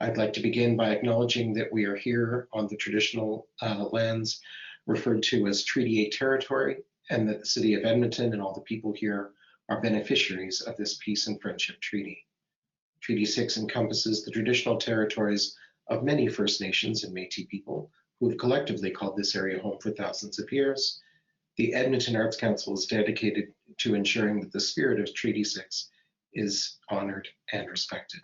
I'd like to begin by acknowledging that we are here on the traditional lands referred to as Treaty 8 territory, and that the City of Edmonton and all the people here are beneficiaries of this peace and friendship treaty. Treaty 6 encompasses the traditional territories of many First Nations and Métis people who have collectively called this area home for thousands of years. The Edmonton Arts Council is dedicated to ensuring that the spirit of Treaty 6 is honored and respected.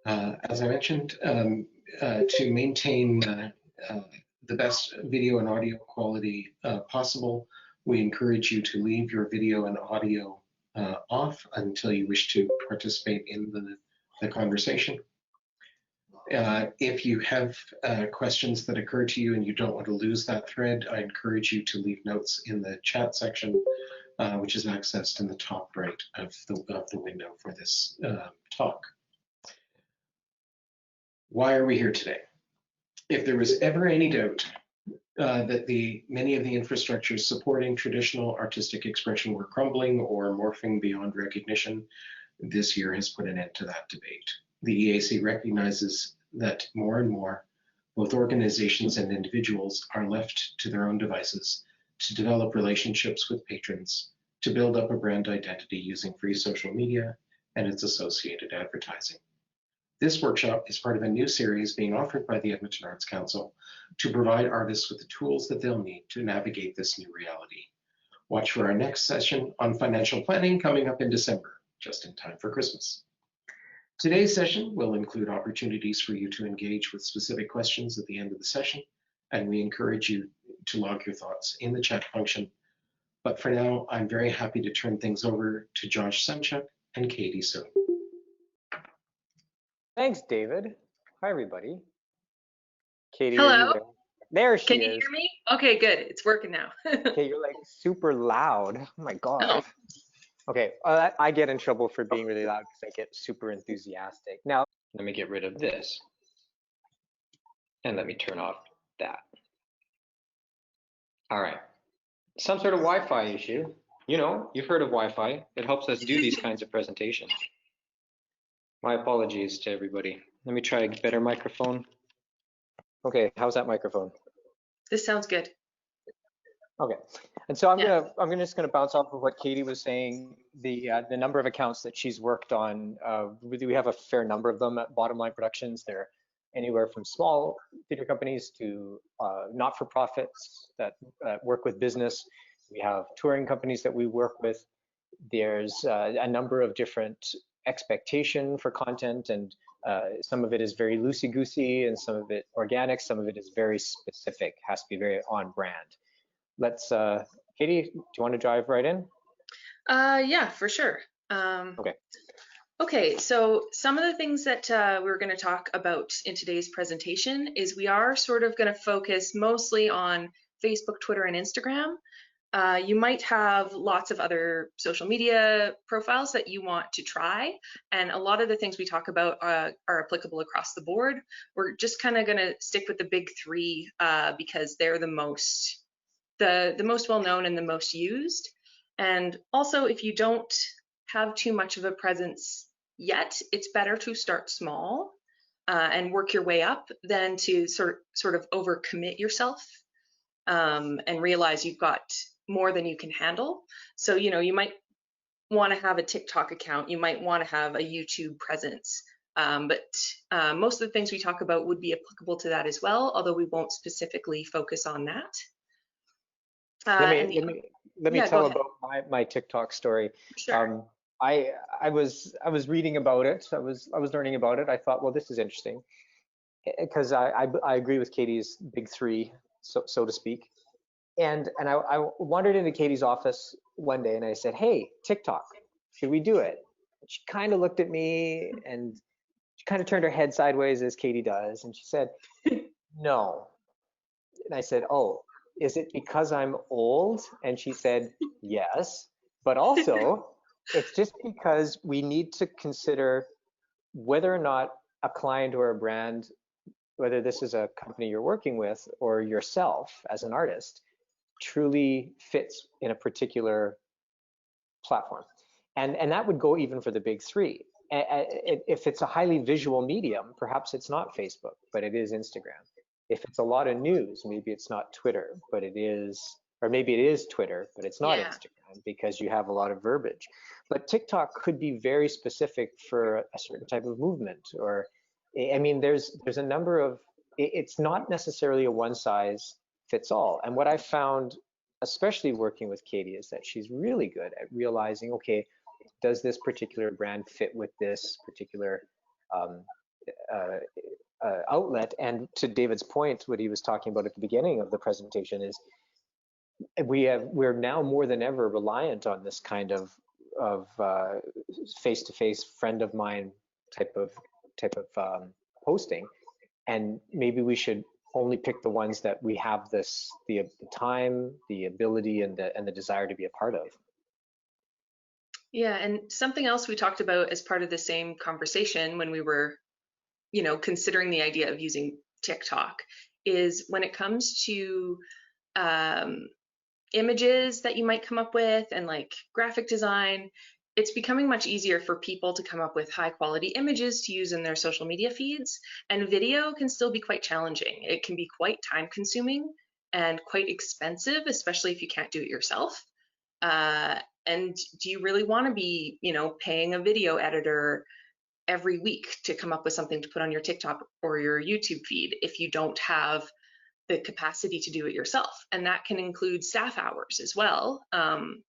As I mentioned, to maintain the best video and audio quality possible, we encourage you to leave your video and audio off until you wish to participate in the conversation. If you have questions that occur to you and you don't want to lose that thread, I encourage you to leave notes in the chat section, which is accessed in the top right of the window for this talk. Why are we here today? If there was ever any doubt that many of the infrastructures supporting traditional artistic expression were crumbling or morphing beyond recognition, this year has put an end to that debate. The EAC recognizes that more and more, both organizations and individuals are left to their own devices to develop relationships with patrons, to build up a brand identity using free social media and its associated advertising. This workshop is part of a new series being offered by the Edmonton Arts Council to provide artists with the tools that they'll need to navigate this new reality. Watch for our next session on financial planning coming up in December, just in time for Christmas. Today's session will include opportunities for you to engage with specific questions at the end of the session, and we encourage you to log your thoughts in the chat function. But for now, I'm very happy to turn things over to Josh Semchuk and Katie Sowden. Thanks, David. Hi, everybody. Katie, hello. There she is. Can you hear me? Okay, good. It's working now. Okay, you're like super loud. Oh my God. Oh. Okay, I get in trouble for being really loud because I get super enthusiastic. Now, let me get rid of this. And let me turn off that. All right. Some sort of Wi-Fi issue. You know, you've heard of Wi-Fi. It helps us do these kinds of presentations. My apologies to everybody. Let me try a better microphone. Okay, how's that microphone? This sounds good. Okay, and so I'm just gonna bounce off of what Katie was saying. The number of accounts that she's worked on, we have a fair number of them at Bottom Line Productions. They're anywhere from small theater companies to not-for-profits that work with business. We have touring companies that we work with. There's a number of different expectation for content, and some of it is very loosey-goosey and some of it organic, some of it is very specific, has to be very on brand. Let's, Katie, do you want to dive right in? Yeah, for sure. Okay. Okay, so some of the things that we're going to talk about in today's presentation is we are sort of going to focus mostly on Facebook, Twitter, and Instagram. You might have lots of other social media profiles that you want to try, and a lot of the things we talk about are applicable across the board. We're just kind of going to stick with the big three because they're the most well-known and the most used. And also, if you don't have too much of a presence yet, it's better to start small and work your way up than to sort of overcommit yourself and realize you've got more than you can handle. So, you know, you might want to have a TikTok account, you might want to have a YouTube presence, but most of the things we talk about would be applicable to that as well, although we won't specifically focus on that. Let me tell about my TikTok story. Sure. I was reading about it. I was learning about it. I thought, well, this is interesting, because I agree with Katie's big three, so to speak. And I wandered into Katie's office one day and I said, hey, TikTok, should we do it? And she kind of looked at me and she kind of turned her head sideways as Katie does. And she said, no. And I said, oh, is it because I'm old? And she said, yes, but also it's just because we need to consider whether or not a client or a brand, whether this is a company you're working with or yourself as an artist, truly fits in a particular platform. And that would go even for the big three. If it's a highly visual medium, perhaps it's not Facebook, but it is Instagram. If it's a lot of news, maybe it's not Twitter, but it is, or maybe it is Twitter, but it's not Yeah. Instagram because you have a lot of verbiage. But TikTok could be very specific for a certain type of movement, or, I mean, there's a number of, it's not necessarily a one size fits all. And what I found, especially working with Katie, is that she's really good at realizing, okay, does this particular brand fit with this particular um, outlet? And to David's point, what he was talking about at the beginning of the presentation is we're now more than ever reliant on this kind of face-to-face friend of mine type of posting, and maybe we should only pick the ones that we have the time, the ability, and the desire to be a part of. Yeah, and something else we talked about as part of the same conversation when we were, considering the idea of using TikTok is when it comes to images that you might come up with and like graphic design, it's becoming much easier for people to come up with high quality images to use in their social media feeds. And video can still be quite challenging. It can be quite time consuming and quite expensive, especially if you can't do it yourself. And do you really want to be, paying a video editor every week to come up with something to put on your TikTok or your YouTube feed if you don't have the capacity to do it yourself? And that can include staff hours as well.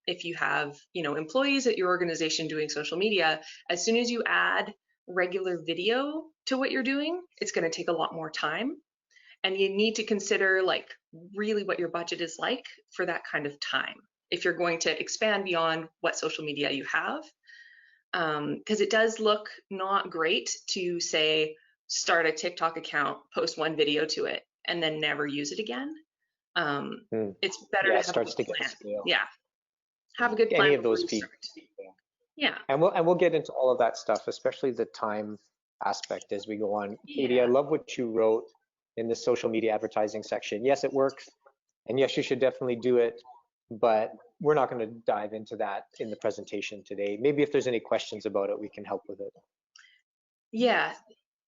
If you have, employees at your organization doing social media, as soon as you add regular video to what you're doing, it's going to take a lot more time. And you need to consider like really what your budget is like for that kind of time, if you're going to expand beyond what social media you have. Because it does look not great to say, start a TikTok account, post one video to it, and then never use it again. It's better to have a good plan. Yeah, have a good plan. Any of those feeds. Yeah. And we'll get into all of that stuff, especially the time aspect as we go on. Yeah. Katie, I love what you wrote in the social media advertising section. Yes, it works, and yes, you should definitely do it, but we're not going to dive into that in the presentation today. Maybe if there's any questions about it, we can help with it. Yeah,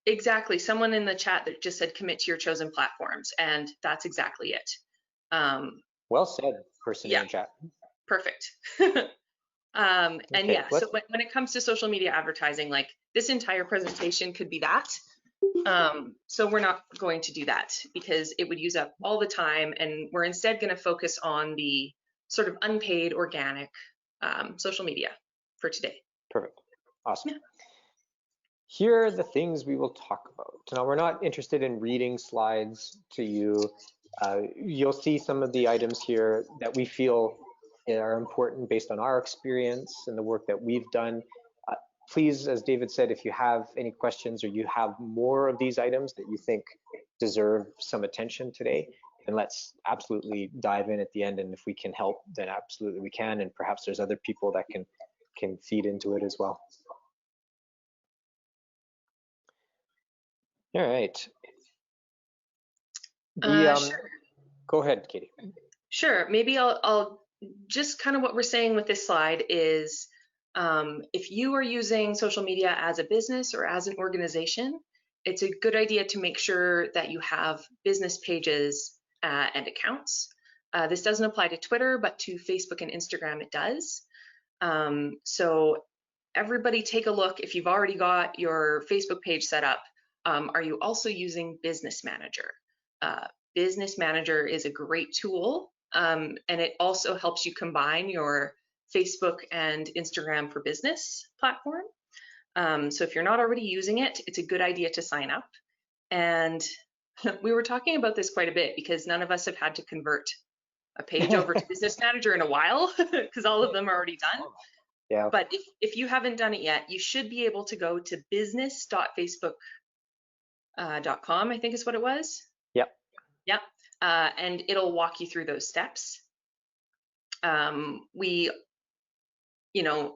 exactly. Someone in the chat that just said commit to your chosen platforms, and that's exactly it. Well said, person in the chat. Perfect. And yeah, so when it comes to social media advertising, like this entire presentation could be that. So we're not going to do that because it would use up all the time, and we're instead going to focus on the sort of unpaid organic social media for today. Perfect. Awesome. Yeah. Here are the things we will talk about. Now, we're not interested in reading slides to you. You'll see some of the items here that we feel are important based on our experience and the work that we've done. Please, as David said, if you have any questions or you have more of these items that you think deserve some attention today, then let's absolutely dive in at the end. And if we can help, then absolutely we can. And perhaps there's other people that can feed into it as well. All right. Sure. Go ahead, Katie. Sure. Maybe I'll just kind of what we're saying with this slide is if you are using social media as a business or as an organization, it's a good idea to make sure that you have business pages and accounts. This doesn't apply to Twitter, but to Facebook and Instagram it does. So everybody take a look. If you've already got your Facebook page set up, are you also using Business Manager? Business Manager is a great tool, and it also helps you combine your Facebook and Instagram for Business platform. So if you're not already using it, it's a good idea to sign up. And we were talking about this quite a bit because none of us have had to convert a page over to Business Manager in a while because all of them are already done. Yeah. But if you haven't done it yet, you should be able to go to business.facebook.com, I think is what it was. Yep. Yep. And it'll walk you through those steps.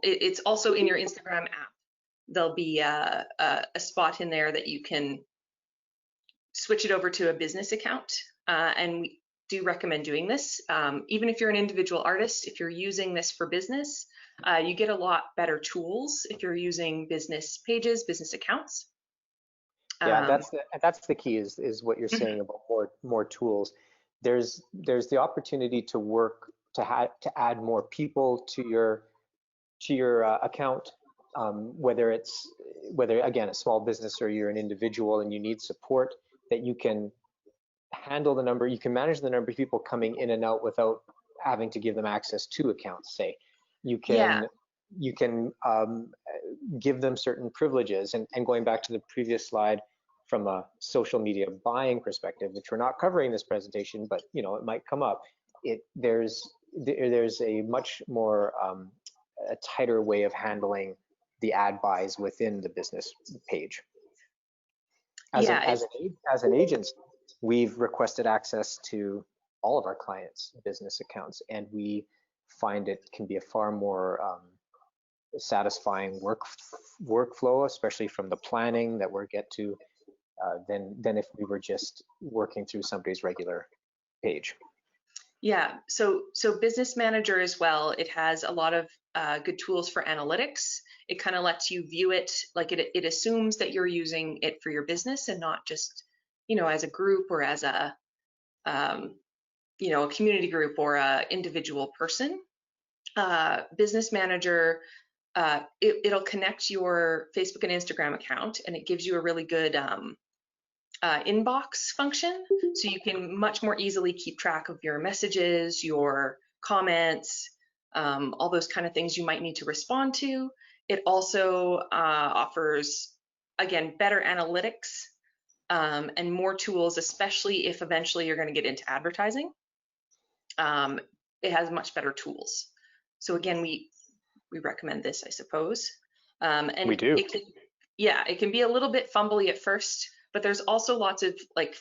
It's also in your Instagram app. There'll be a spot in there that you can switch it over to a business account. And do recommend doing this. Even if you're an individual artist, if you're using this for business, you get a lot better tools if you're using business pages, business accounts. Yeah, that's the key is what you're saying about more tools. There's the opportunity to work to add more people to your account, whether again a small business or you're an individual and you need support, that you can handle the number, you can manage the number of people coming in and out without having to give them access to accounts. Say you can give them certain privileges, and going back to the previous slide from a social media buying perspective, which we're not covering in this presentation, but you know it might come up. There's a much more a tighter way of handling the ad buys within the business page. As an agency, we've requested access to all of our clients' business accounts, and we find it can be a far more satisfying workflow, especially from the planning that we get to, than if we were just working through somebody's regular page. Yeah, so Business Manager as well, it has a lot of good tools for analytics. It kind of lets you view it, like it assumes that you're using it for your business and not just, you know, as a group or as a, you know, a community group or a individual person. Business Manager, it'll connect your Facebook and Instagram account, and it gives you a really good inbox function, so you can much more easily keep track of your messages, your comments, all those kind of things you might need to respond to. It also offers, again, better analytics and more tools, especially if eventually you're going to get into advertising. It has much better tools. So again, we recommend this, I suppose. And we do. It can be a little bit fumbly at first, but there's also lots of like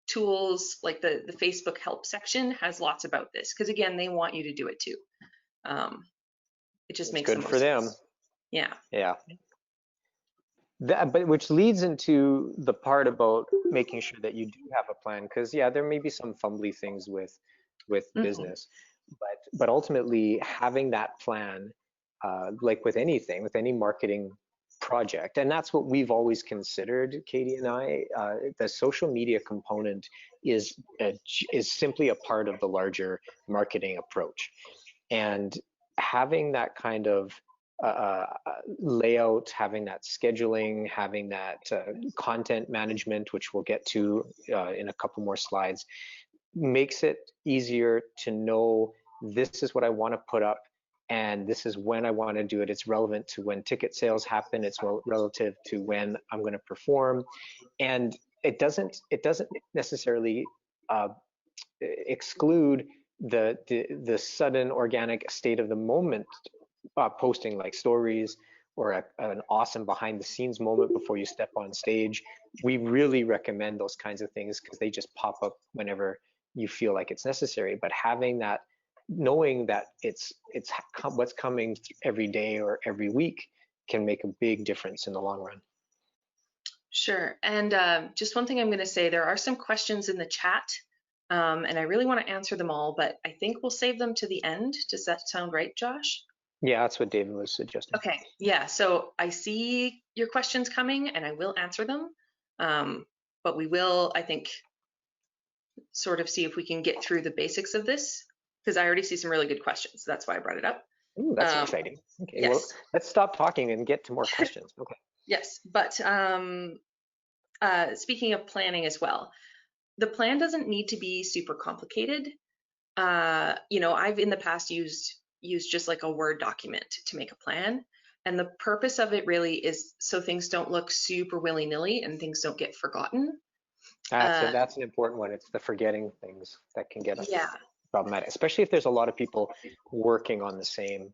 tools, like the Facebook help section has lots about this, because again, they want you to do it too. It just makes good for them. Sense. Yeah. Yeah. But which leads into the part about making sure that you do have a plan, because yeah, there may be some fumbly things with business, but ultimately having that plan, like with anything, with any marketing project, and that's what we've always considered, Katie and I, the social media component is simply a part of the larger marketing approach, and having that kind of layout, having that scheduling, having that content management, which we'll get to in a couple more slides, makes it easier to know this is what I want to put up and this is when I want to do it. It's relevant to when ticket sales happen. It's relative to when I'm going to perform, and it doesn't necessarily exclude the sudden organic state of the moment posting, like stories or an awesome behind the scenes moment before you step on stage. We really recommend those kinds of things because they just pop up whenever you feel like it's necessary. But having that, knowing that it's what's coming every day or every week, can make a big difference in the long run. Sure. And just one thing I'm going to say, there are some questions in the chat, and I really want to answer them all, but I think we'll save them to the end. Does that sound right, Josh? Yeah, that's what David was suggesting. Okay. Yeah. So I see your questions coming, and I will answer them. But we will, I think, sort of see if we can get through the basics of this, because I already see some really good questions. That's why I brought it up. Ooh, that's exciting. Okay, yes. Well, let's stop talking and get to more questions. Okay. Yes, but speaking of planning as well, the plan doesn't need to be super complicated. You know, I've in the past used just like a Word document to make a plan. And the purpose of it really is so things don't look super willy-nilly and things don't get forgotten. That's an important one. It's the forgetting things that can get problematic, especially if there's a lot of people working on the same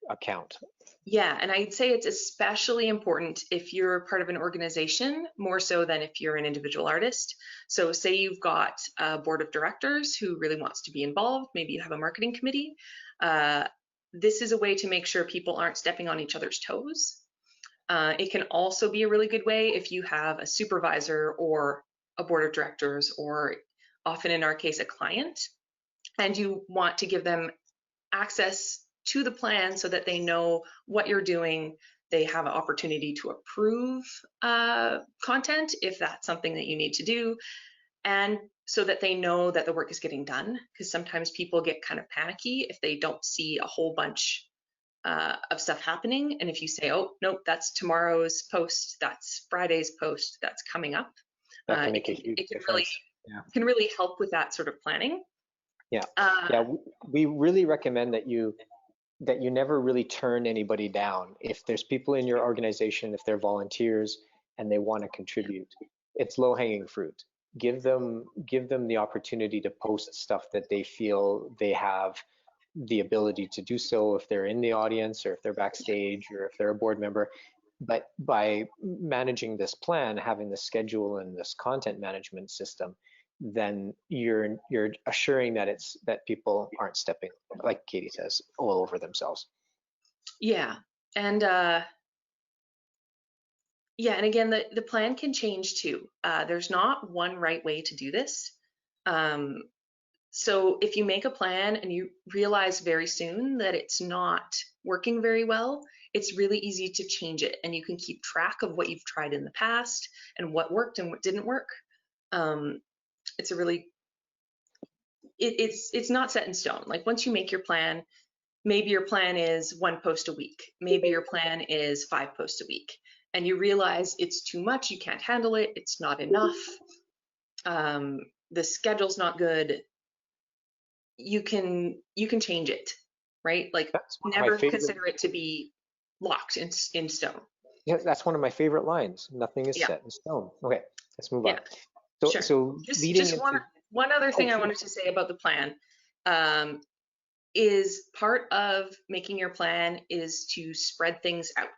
account. Yeah, and I'd say it's especially important if you're part of an organization, more so than if you're an individual artist. So say you've got a board of directors who really wants to be involved, maybe you have a marketing committee. This is a way to make sure people aren't stepping on each other's toes. It can also be a really good way if you have a supervisor or a board of directors or often in our case, a client, and you want to give them access to the plan so that they know what you're doing. They have an opportunity to approve content if that's something that you need to do, and so that they know that the work is getting done, because sometimes people get kind of panicky if they don't see a whole bunch of stuff happening. And if you say, oh, nope, that's tomorrow's post, that's Friday's post, that's coming up, That can make a huge it difference. can really help with that sort of planning. Yeah, we really recommend that you never really turn anybody down. If there's people in your organization, if they're volunteers and they want to contribute, it's low-hanging fruit. Give them the opportunity to post stuff that they feel they have the ability to do so, if they're in the audience or if they're backstage or if they're a board member. But by managing this plan, having the schedule and this content management system, then you're assuring that people aren't stepping, like Katie says, all over themselves. Yeah, and and again, the plan can change too. There's not one right way to do this. So if you make a plan and you realize very soon that it's not working very well, it's really easy to change it, and you can keep track of what you've tried in the past and what worked and what didn't work. It's a really, it's not set in stone. Like once you make your plan, maybe your plan is 1 post a week. Maybe your plan is 5 posts a week, and you realize it's too much, you can't handle it, it's not enough, the schedule's not good. You can change it, right? Like never consider it to be locked in stone. Yeah, that's one of my favorite lines. Nothing is set in stone. Okay, let's move on. So, sure. so just one other thing I wanted to say about the plan is part of making your plan is to spread things out.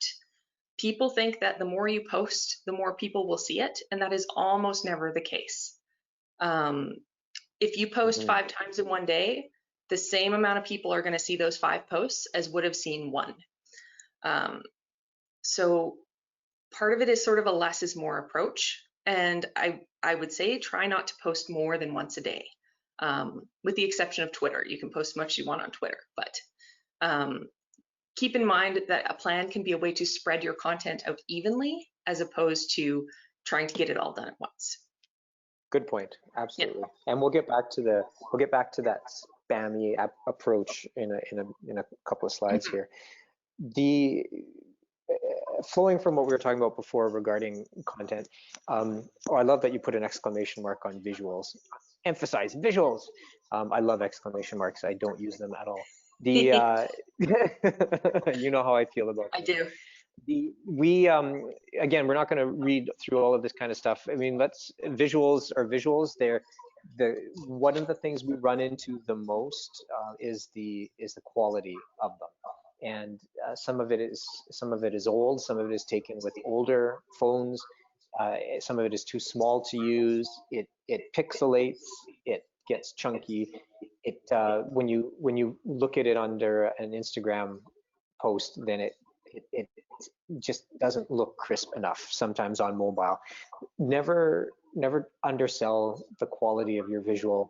People think that the more you post, the more people will see it, and that is almost never the case. If you post 5 times in one day, the same amount of people are going to see those 5 posts as would have seen 1. So part of it is sort of a less is more approach. And I would say try not to post more than once a day, with the exception of Twitter. You can post as much as you want on Twitter, but keep in mind that a plan can be a way to spread your content out evenly as opposed to trying to get it all done at once. Good point. Absolutely. Yeah. And we'll get back to that spammy approach in a couple of slides here. The flowing from what we were talking about before regarding content, I love that you put an exclamation mark on visuals. Emphasize visuals. I love exclamation marks. I don't use them at all. The you know how I feel about them. I do. Again, we're not going to read through all of this kind of stuff. I mean, visuals are visuals. They're one of the things we run into the most is the quality of them, and some of it is old, some of it is taken with older phones, some of it is too small to use. It pixelates, it gets chunky. It when you look at it under an Instagram post, then it just doesn't look crisp enough sometimes on mobile. Never undersell the quality of your visual,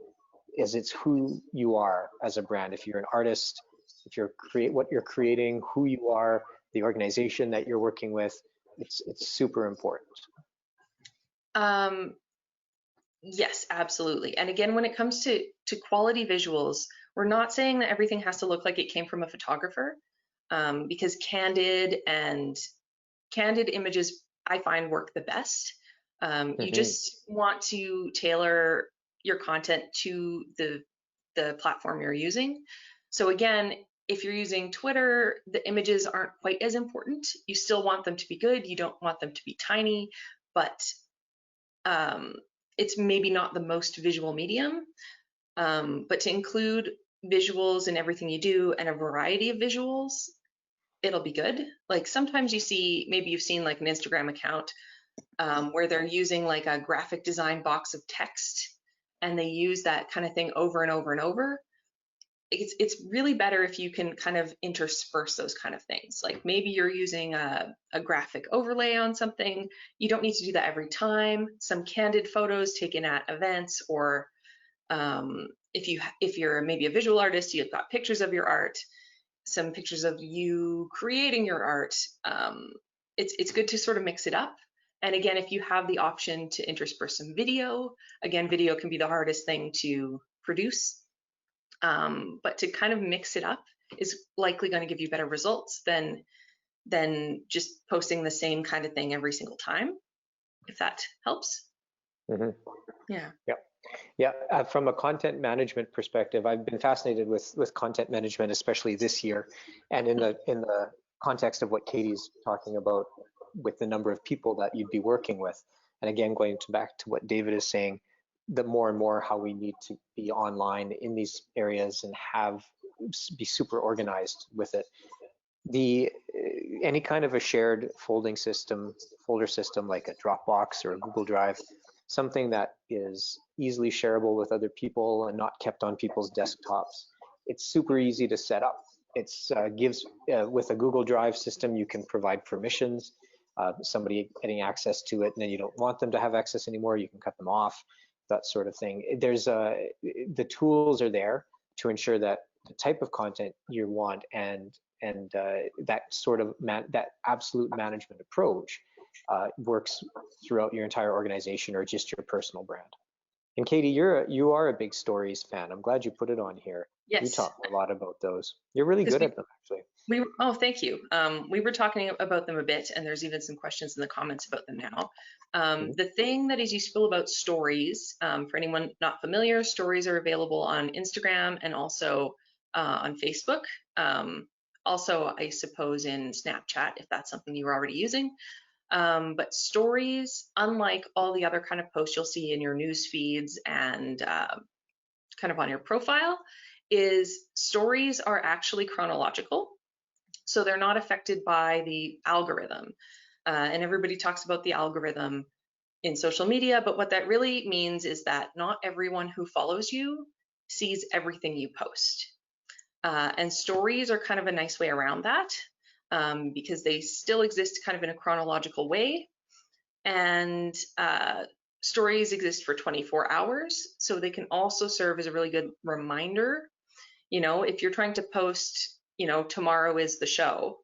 as it's who you are as a brand. If you're an artist, if you're what you're creating, who you are, the organization that you're working with, it's super important. Yes, absolutely. And again, when it comes to quality visuals, we're not saying that everything has to look like it came from a photographer, because candid images I find work the best. You just want to tailor your content to the platform you're using. So again, if you're using Twitter, the images aren't quite as important. You still want them to be good. You don't want them to be tiny, but it's maybe not the most visual medium. But to include visuals in everything you do and a variety of visuals, it'll be good. Like sometimes maybe you've seen like an Instagram account where they're using like a graphic design box of text, and they use that kind of thing over and over and over. It's really better if you can kind of intersperse those kind of things. Like maybe you're using a graphic overlay on something. You don't need to do that every time. Some candid photos taken at events or If you're maybe a visual artist, you've got pictures of your art, some pictures of you creating your art. It's good to sort of mix it up. And again, if you have the option to intersperse some video, again, video can be the hardest thing to produce, but to kind of mix it up is likely going to give you better results than just posting the same kind of thing every single time, if that helps. Mm-hmm. Yeah. Yep. Yeah, from a content management perspective, I've been fascinated with content management, especially this year, and in the context of what Katie's talking about with the number of people that you'd be working with. And again, going back to what David is saying, the more and more how we need to be online in these areas and be super organized with it. Any kind of a shared folder system like a Dropbox or a Google Drive, something that is easily shareable with other people and not kept on people's desktops. It's super easy to set up. It's with a Google Drive system, you can provide permissions, somebody getting access to it, and then you don't want them to have access anymore, you can cut them off, that sort of thing. The tools are there to ensure that the type of content you want and that sort of that absolute management approach works throughout your entire organization or just your personal brand. And Katie, you are a big stories fan. I'm glad you put it on here. Yes. You talk a lot about those. You're really good at them, actually. Oh, thank you. We were talking about them a bit, and there's even some questions in the comments about them now. The thing that is useful about stories, for anyone not familiar, stories are available on Instagram and also on Facebook. Also, I suppose in Snapchat, if that's something you were already using. But stories, unlike all the other kind of posts you'll see in your news feeds and kind of on your profile, is stories are actually chronological. So they're not affected by the algorithm. And everybody talks about the algorithm in social media, but what that really means is that not everyone who follows you sees everything you post. And stories are kind of a nice way around that. Because they still exist kind of in a chronological way. And stories exist for 24 hours, so they can also serve as a really good reminder. You know, if you're trying to post, tomorrow is the show,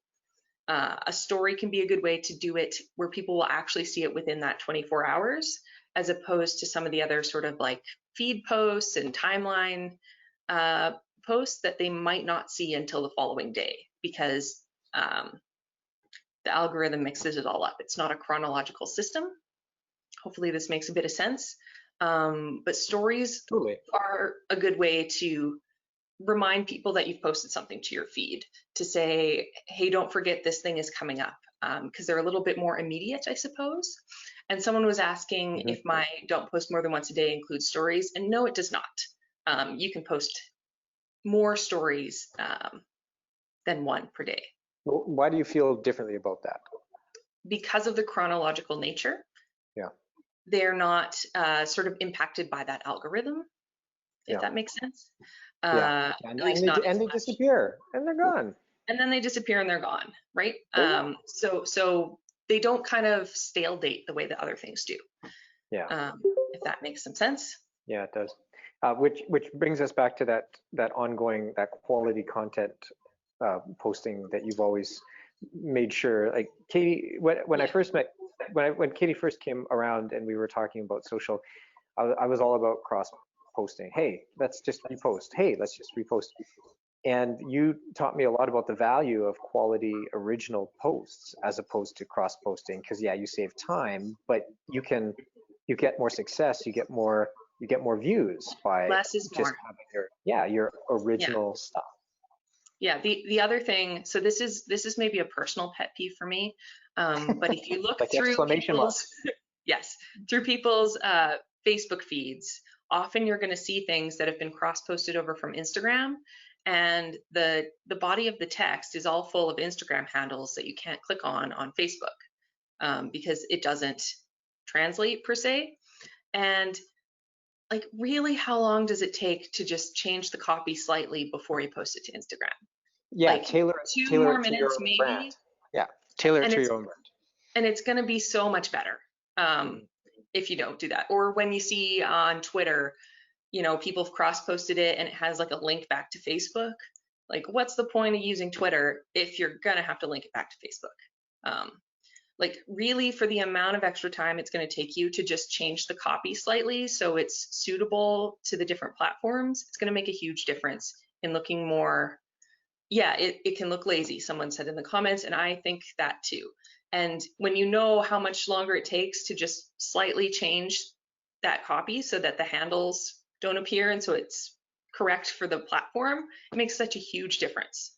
a story can be a good way to do it where people will actually see it within that 24 hours, as opposed to some of the other sort of like feed posts and timeline posts that they might not see until the following day, because the algorithm mixes it all up. It's not a chronological system. Hopefully this makes a bit of sense. But stories are a good way to remind people that you've posted something to your feed, to say, hey, don't forget this thing is coming up, because they're a little bit more immediate, I suppose. And someone was asking if my don't post more than once a day includes stories, and no, it does not. You can post more stories than one per day. Well, why do you feel differently about that? Because of the chronological nature. Yeah. They're not sort of impacted by that algorithm, if that makes sense. Yeah. At least not and they disappear and they're gone. And then they disappear and they're gone, right? So they don't kind of stale date the way that other things do. Yeah. If that makes some sense. Yeah, it does. Which brings us back to that ongoing, that quality content posting that you've always made sure. Like Katie, when I first met, when Katie first came around and we were talking about social, I was all about cross posting. Hey, let's just repost. Hey, let's just repost. And you taught me a lot about the value of quality original posts as opposed to cross posting, because you save time, but you get more success, you get more views by less is just more. Having your original stuff. Yeah, the other thing, so this is maybe a personal pet peeve for me, but if you look like through people's, through people's Facebook feeds, often you're going to see things that have been cross-posted over from Instagram, and the body of the text is all full of Instagram handles that you can't click on Facebook, because it doesn't translate per se. And like, really, how long does it take to just change the copy slightly before you post it to Instagram? Yeah, like tailor more it to minutes your own maybe. brand. Yeah, tailor it to your own brand. And it's going to be so much better if you don't do that. Or when you see on Twitter, you know, people have cross-posted it and it has like a link back to Facebook. Like, what's the point of using Twitter if you're gonna have to link it back to Facebook? Like, really, for the amount of extra time it's going to take you to just change the copy slightly so it's suitable to the different platforms, it's going to make a huge difference in looking more. Yeah, it can look lazy, someone said in the comments, and I think that too. And when you know how much longer it takes to just slightly change that copy so that the handles don't appear and so it's correct for the platform, it makes such a huge difference.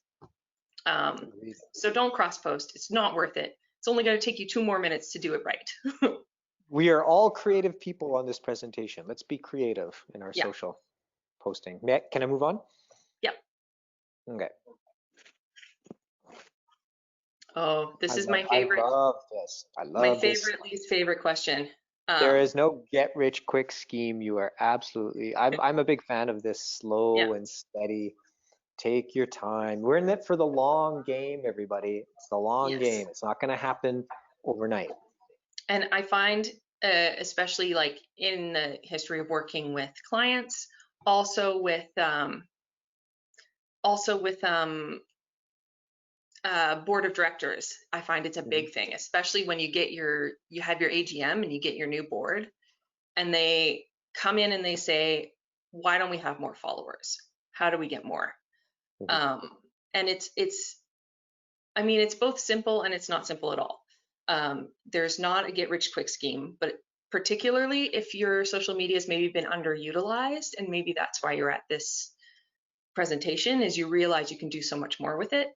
So don't cross post. It's not worth it. It's only going to take you 2 more minutes to do it right. We are all creative people on this presentation. Let's be creative in our Yeah. social posting. Can I move on? Yep. Okay. Oh, this is my favorite. I love this. I love my this. favorite, least favorite question. There is no get rich quick scheme. You are absolutely. I'm a big fan of this slow and steady. Take your time. We're in it for the long game, everybody. It's the long game. It's not going to happen overnight. And I find, especially like in the history of working with clients, also with board of directors, I find it's a big thing, especially when you have your AGM and you get your new board, and they come in and they say, why don't we have more followers? How do we get more? And I mean, it's both simple and it's not simple at all. There's not a get rich quick scheme, but particularly if your social media has maybe been underutilized, and maybe that's why you're at this presentation, is you realize you can do so much more with it.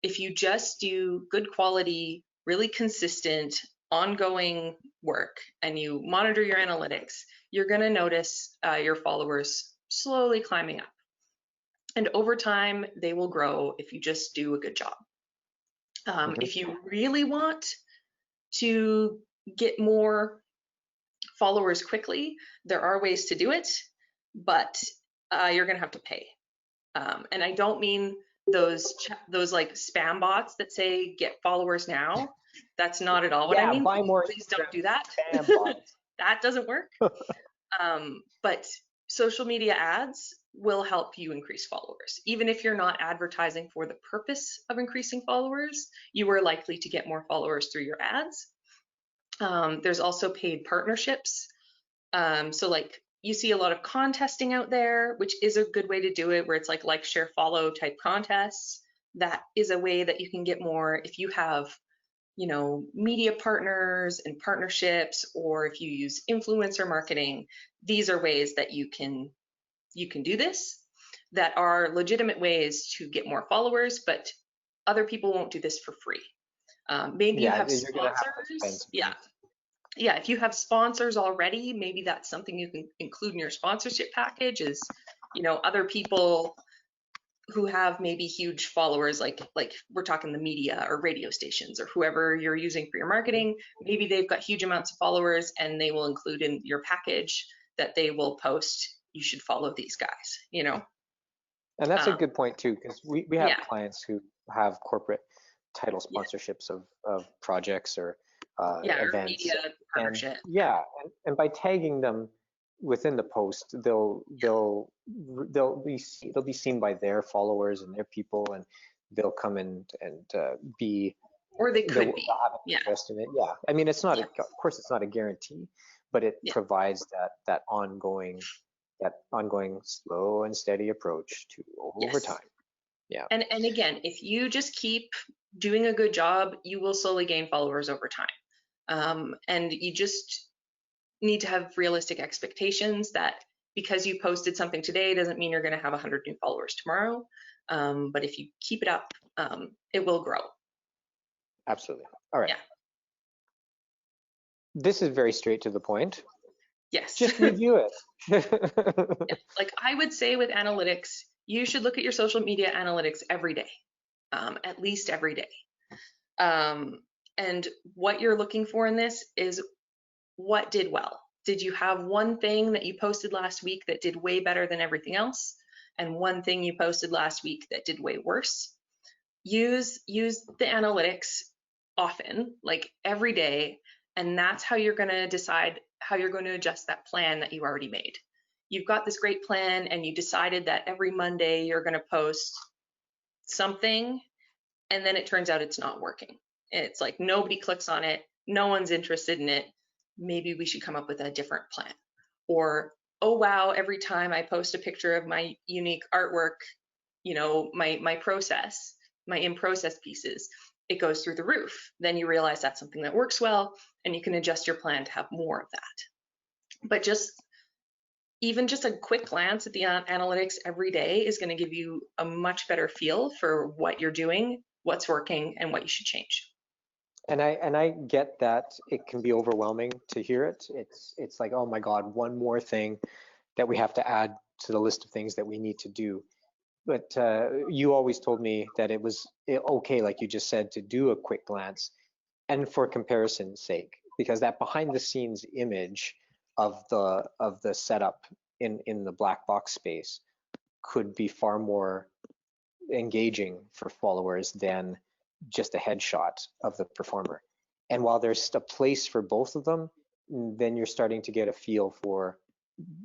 If you just do good quality, really consistent, ongoing work, and you monitor your analytics, you're going to notice your followers slowly climbing up. And over time, they will grow if you just do a good job. If you really want to get more followers quickly, there are ways to do it, but you're going to have to pay. And I don't mean those like spam bots that say get followers now. That's not at all what I mean. Buy more. Please don't do that. Spam bots. That doesn't work. But social media ads will help you increase followers. Even if you're not advertising for the purpose of increasing followers, you are likely to get more followers through your ads. There's also paid partnerships. So like you see a lot of contesting out there, which is a good way to do it, where it's like, share, follow type contests. That is a way that you can get more if you have, you know, media partners and partnerships, or if you use influencer marketing. These are ways that you can do this, that are legitimate ways to get more followers, but other people won't do this for free. Maybe you have sponsors. Yeah, if you have sponsors already, maybe that's something you can include in your sponsorship package, is, you know, other people who have maybe huge followers, like we're talking the media or radio stations or whoever you're using for your marketing. Maybe they've got huge amounts of followers and they will include in your package that they will post, you should follow these guys, you know? And that's a good point too, because we have clients who have corporate title sponsorships of projects or events. Or media partnership. And by tagging them within the post, they'll be seen by their followers and their people, and they'll come and be, or they could be have an interest in it. I mean, it's not of course it's not a guarantee, but it provides that ongoing slow and steady approach to over time. And again, if you just keep doing a good job, you will slowly gain followers over time. And you just need to have realistic expectations that because you posted something today doesn't mean you're going to have 100 new followers tomorrow. But if you keep it up, it will grow. Absolutely. All right. This is very straight to the point. Yes. Just review it. Like I would say with analytics, you should look at your social media analytics every day, at least every day. And what you're looking for in this is what did well. Did you have one thing that you posted last week that did way better than everything else, and one thing you posted last week that did way worse? Use the analytics often, like every day, and that's how you're going to decide how you're going to adjust that plan that you already made. you've got this great plan and you decided that every Monday you're going to post something, and then it turns out it's not working. It's like nobody clicks on it, no one's interested in it. Maybe we should come up with a different plan. Or, oh wow, every time I post a picture of my unique artwork, you know, my process, my in-process pieces, it goes through the roof. Then you realize that's something that works well, and you can adjust your plan to have more of that. But even just a quick glance at the analytics every day is going to give you a much better feel for what you're doing, what's working, and what you should change. And I get that it can be overwhelming to hear it. It's like, oh my God, one more thing that we have to add to the list of things that we need to do. But you always told me that it was okay, like you just said, to do a quick glance, and for comparison's sake, because that behind the scenes image of the setup in the black box space could be far more engaging for followers than just a headshot of the performer. And while there's a place for both of them, then you're starting to get a feel for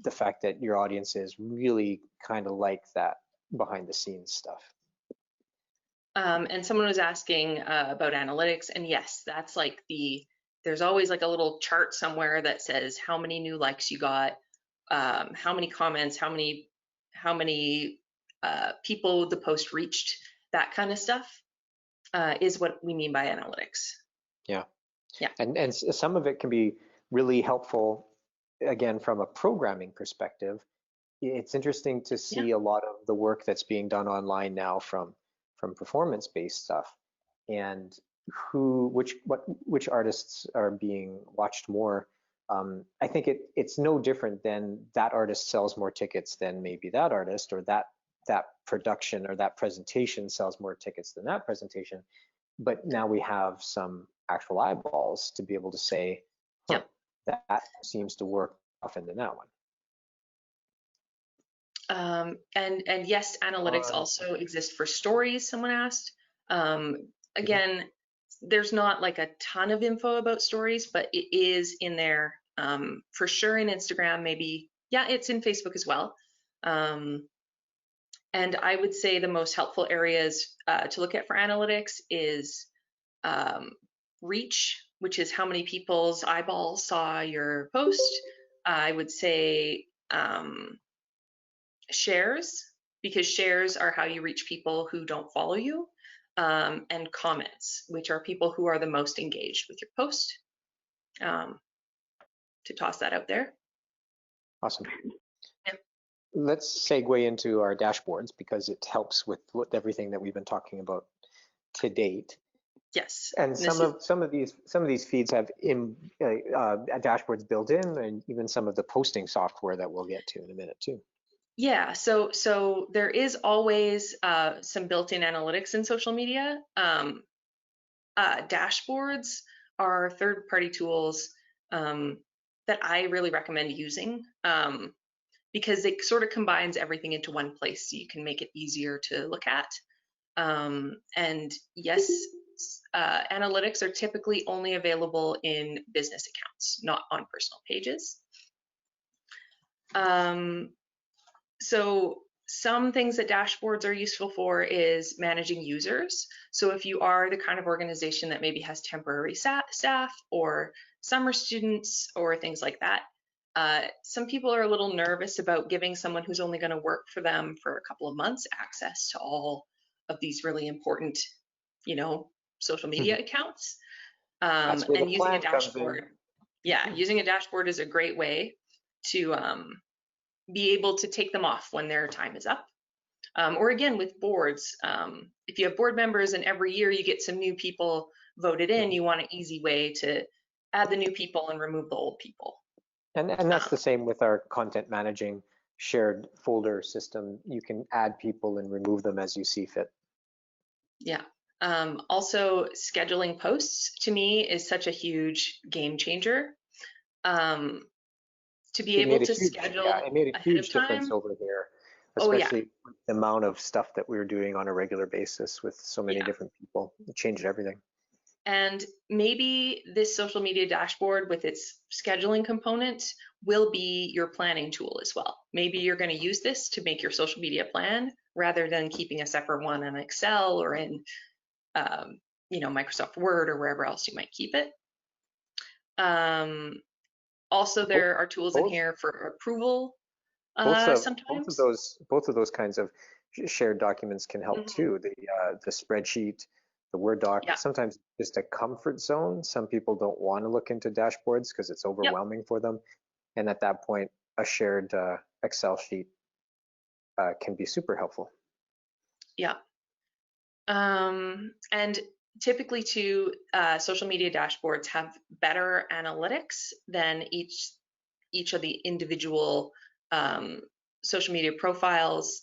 the fact that your audiences really kind of like that behind the scenes stuff. And someone was asking about analytics, and yes, that's like there's always like a little chart somewhere that says how many new likes you got, how many comments, how many people the post reached, that kind of stuff is what we mean by analytics. Yeah. Yeah. And some of it can be really helpful, again, from a programming perspective. It's interesting to see a lot of the work that's being done online now from performance-based stuff, and which artists are being watched more. I think it's no different than that artist sells more tickets than maybe that artist, or that production or that presentation sells more tickets than that presentation. But now we have some actual eyeballs to be able to say, huh, that seems to work often than that one. And yes, analytics also exist for stories, someone asked. Again, there's not like a ton of info about stories, but it is in there for sure in Instagram, maybe. Yeah, it's in Facebook as well. And I would say the most helpful areas to look at for analytics is reach, which is how many people's eyeballs saw your post. I would say shares, because shares are how you reach people who don't follow you, and comments, which are people who are the most engaged with your post. To toss that out there. Awesome. Yeah. Let's segue into our dashboards, because it helps with everything that we've been talking about to date. Yes. And some of these feeds have dashboards built in, and even some of the posting software that we'll get to in a minute too. Yeah, so there is always some built-in analytics in social media. Dashboards are third-party tools that I really recommend using, because it sort of combines everything into one place, so you can make it easier to look at. And yes, analytics are typically only available in business accounts, not on personal pages. So some things that dashboards are useful for is managing users. So if you are the kind of organization that maybe has temporary staff or summer students or things like that, some people are a little nervous about giving someone who's only going to work for them for a couple of months access to all of these really important, social media accounts. And using a dashboard, using a dashboard is a great way to be able to take them off when their time is up. Or again, with boards, if you have board members and every year you get some new people voted in, you want an easy way to add the new people and remove the old people. And that's the same with our content managing shared folder system. You can add people and remove them as you see fit. Yeah. Also, scheduling posts to me is such a huge game changer. To be able to schedule it made a huge difference over there, especially with the amount of stuff that we were doing on a regular basis with so many different people. It changed everything. And maybe this social media dashboard with its scheduling component will be your planning tool as well. Maybe you're going to use this to make your social media plan rather than keeping a separate one in Excel or in Microsoft Word or wherever else you might keep it. Also, there are tools in here for approval. Sometimes both of those kinds of shared documents can help too. The spreadsheet, the Word doc. Yeah. Sometimes just a comfort zone. Some people don't want to look into dashboards because it's overwhelming for them, and at that point, a shared Excel sheet can be super helpful. Yeah. And typically too, social media dashboards have better analytics than each of the individual social media profiles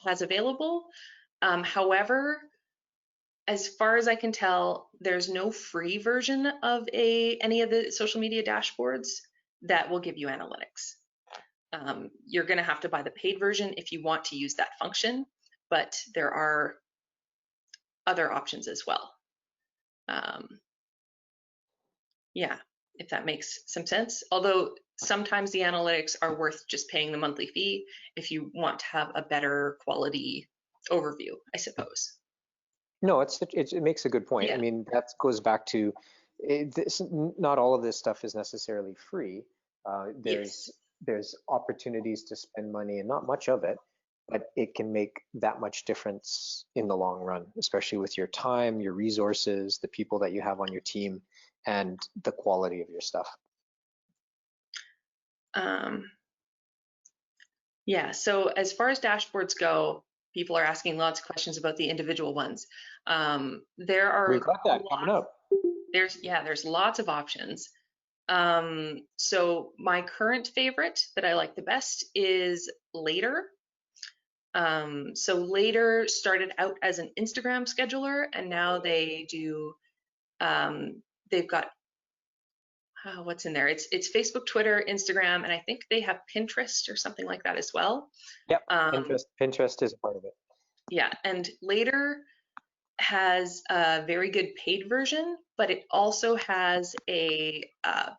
has available. However, as far as I can tell, there's no free version of any of the social media dashboards that will give you analytics. You're going to have to buy the paid version if you want to use that function, but there are other options as well. Yeah, if that makes some sense. Although sometimes the analytics are worth just paying the monthly fee if you want to have a better quality overview, I suppose. No, it makes a good point. Yeah. I mean, that goes back to not all of this stuff is necessarily free. There's opportunities to spend money and not much of it, but it can make that much difference in the long run, especially with your time, your resources, the people that you have on your team, and the quality of your stuff. Yeah, so as far as dashboards go, people are asking lots of questions about the individual ones. There are We've got that coming up. There's lots of options. So my current favorite that I like the best is Later. So Later started out as an Instagram scheduler, and now they do. They've got what's in there? It's Facebook, Twitter, Instagram, and I think they have Pinterest or something like that as well. Yep, Pinterest is part of it. Yeah, and Later has a very good paid version, but it also has a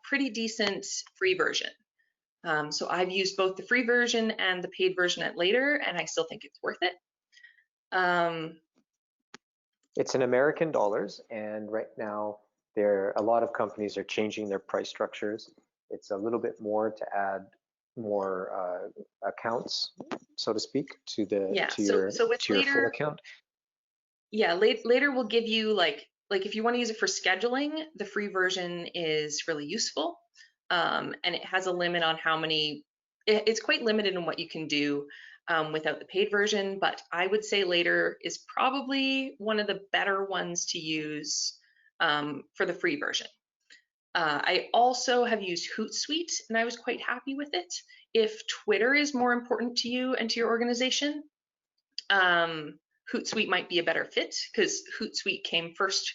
pretty decent free version. So I've used both the free version and the paid version at Later, and I still think it's worth it. It's in American dollars, and right now a lot of companies are changing their price structures. It's a little bit more to add more accounts, so to speak, to your full account. Yeah, Later will give you like if you want to use it for scheduling, the free version is really useful, and it has a limit on how many. It's quite limited in what you can do without the paid version, but I would say Later is probably one of the better ones to use for the free version. I also have used Hootsuite, and I was quite happy with it. If Twitter is more important to you and to your organization, Hootsuite might be a better fit because Hootsuite came first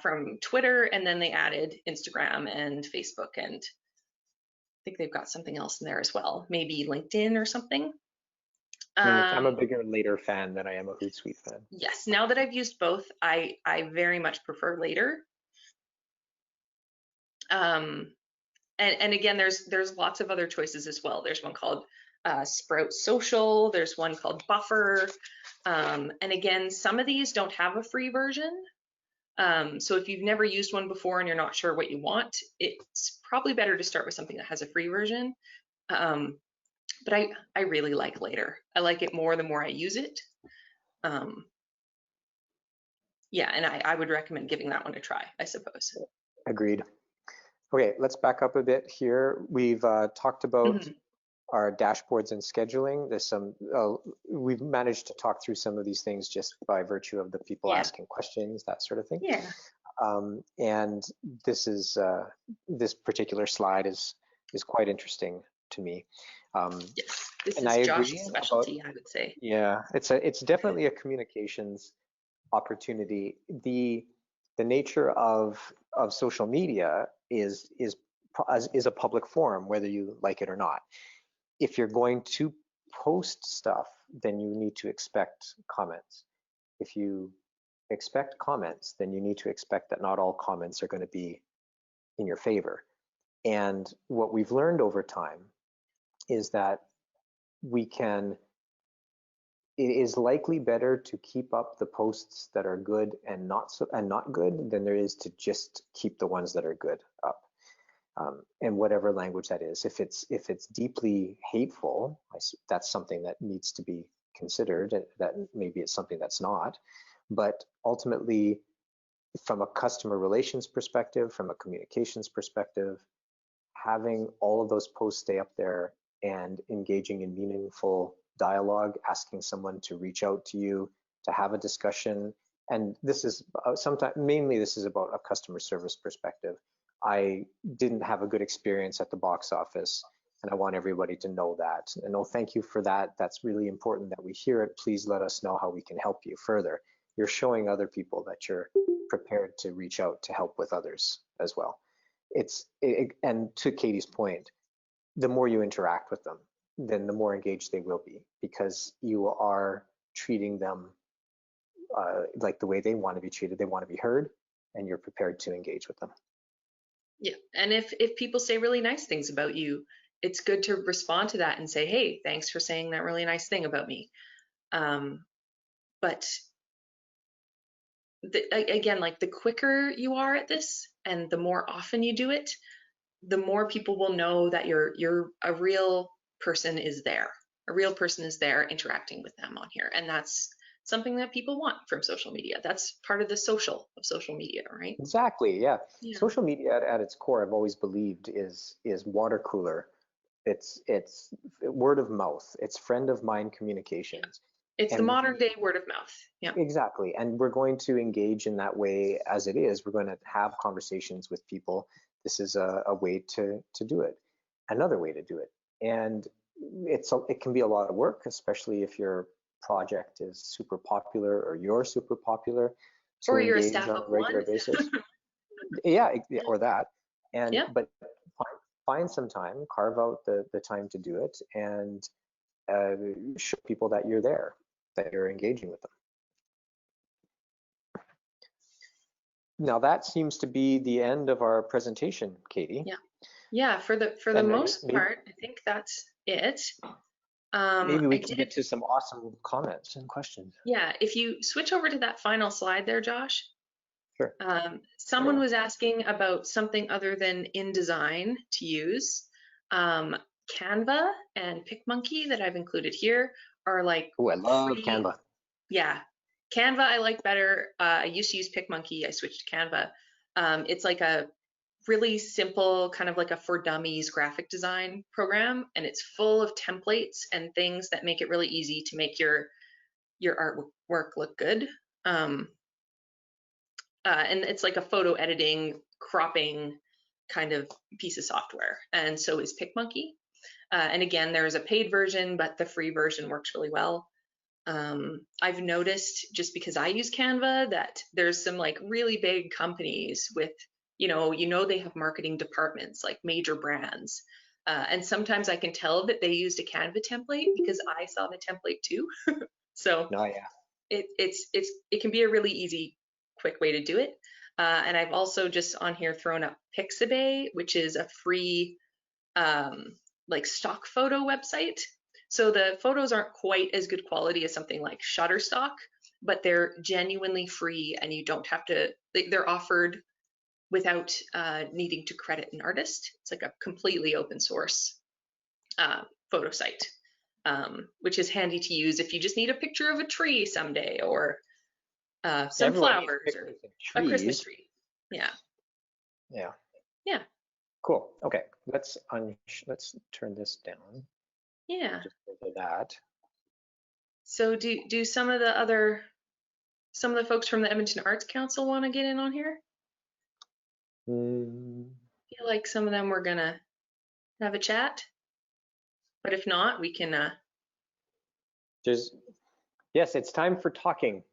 from Twitter, and then they added Instagram and Facebook, and I think they've got something else in there as well, maybe LinkedIn or something. I'm a bigger Later fan than I am a Hootsuite fan. Yes, now that I've used both, I very much prefer Later. And again, there's lots of other choices as well. There's one called Sprout Social. There's one called Buffer. And again, some of these don't have a free version. So if you've never used one before and you're not sure what you want, it's probably better to start with something that has a free version. But I really like Later. I like it more the more I use it. Yeah, and I would recommend giving that one a try, I suppose. Agreed. Okay, let's back up a bit here. We've talked about our dashboards and scheduling. There's some, we've managed to talk through some of these things just by virtue of the people asking questions, that sort of thing. Yeah. And this is, this particular slide is quite interesting to me. Yes, this is Josh's specialty, I would say. Yeah, it's definitely a communications opportunity. The nature of social media is a public forum, whether you like it or not. If you're going to post stuff, then you need to expect comments. If you expect comments, then you need to expect that not all comments are going to be in your favor. And what we've learned over time is that it is likely better to keep up the posts that are good and not good than there is to just keep the ones that are good up. In whatever language that is. If it's deeply hateful, that's something that needs to be considered. That maybe it's something that's not. But ultimately, from a customer relations perspective, from a communications perspective, having all of those posts stay up there and engaging in meaningful dialogue, asking someone to reach out to you, to have a discussion. And this is mainly this is about a customer service perspective. I didn't have a good experience at the box office, and I want everybody to know that. And thank you for that. That's really important that we hear it. Please let us know how we can help you further. You're showing other people that you're prepared to reach out to help with others as well. And to Katie's point, the more you interact with them, then the more engaged they will be, because you are treating them like the way they want to be treated. They want to be heard, and you're prepared to engage with them. Yeah, and if people say really nice things about you, it's good to respond to that and say, hey, thanks for saying that really nice thing about me. But again, like the quicker you are at this and the more often you do it, the more people will know that you're a real person is there. A real person is there interacting with them on here. And that's something that people want from social media. That's part of the social of social media, right? Exactly, yeah. Yeah. Social media at its core, I've always believed, is water cooler. It's word of mouth. It's friend of mine communications. It's the modern day word of mouth. Yeah. Exactly. And we're going to engage in that way as it is. We're going to have conversations with people. This is a way to do it. Another way to do it. And it can be a lot of work, especially if your project is super popular or you're super popular. Or you're a staff of regular one. basis. Yeah, or that. And yeah. But find some time, carve out the time to do it, and show people that you're there, that you're engaging with them. Now that seems to be the end of our presentation, Katie. Yeah, for the most part, I think that's it. Maybe we can get to some awesome comments and questions. Yeah, if you switch over to that final slide there, Josh. Sure. Someone was asking about something other than InDesign to use. Canva and PicMonkey that I've included here are like Oh, I love free. Canva. Yeah, Canva I like better. I used to use PicMonkey. I switched to Canva. It's like a really simple, kind of like a for dummies graphic design program, and it's full of templates and things that make it really easy to make your artwork look good. And it's like a photo editing, cropping kind of piece of software. And so is PicMonkey. And again, there's a paid version, but the free version works really well. I've noticed, just because I use Canva, that there's some like really big companies with, you know they have marketing departments, like major brands. And sometimes I can tell that they used a Canva template because I saw the template too. So it can be a really easy, quick way to do it. And I've also just on here thrown up Pixabay, which is a free like stock photo website. So the photos aren't quite as good quality as something like Shutterstock, but they're genuinely free, and you don't have to, they're offered without needing to credit an artist. It's like a completely open source photo site, which is handy to use if you just need a picture of a tree someday, or some flowers, or a Christmas tree. Yeah. Cool. Okay, let's turn this down. Yeah. Just over that. So do some of the folks from the Edmonton Arts Council want to get in on here? I feel like some of them were gonna have a chat, but if not, we can. Yes, it's time for talking.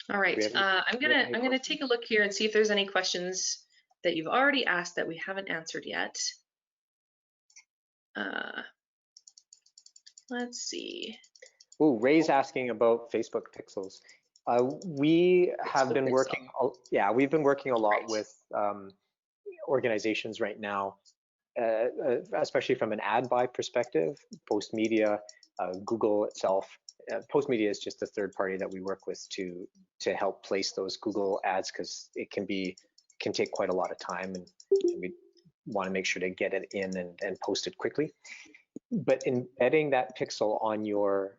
All right, I'm gonna take a look here and see if there's any questions that you've already asked that we haven't answered yet. let's see. Ooh, Ray's asking about Facebook pixels. We have Facebook been pixel. working, yeah, we've been working a lot Right. with organizations right now, especially from an ad buy perspective, Post Media, Google itself. Post Media is just a third party that we work with to help place those Google ads, because it can take quite a lot of time, and we want to make sure to get it in and post it quickly. But embedding that pixel on your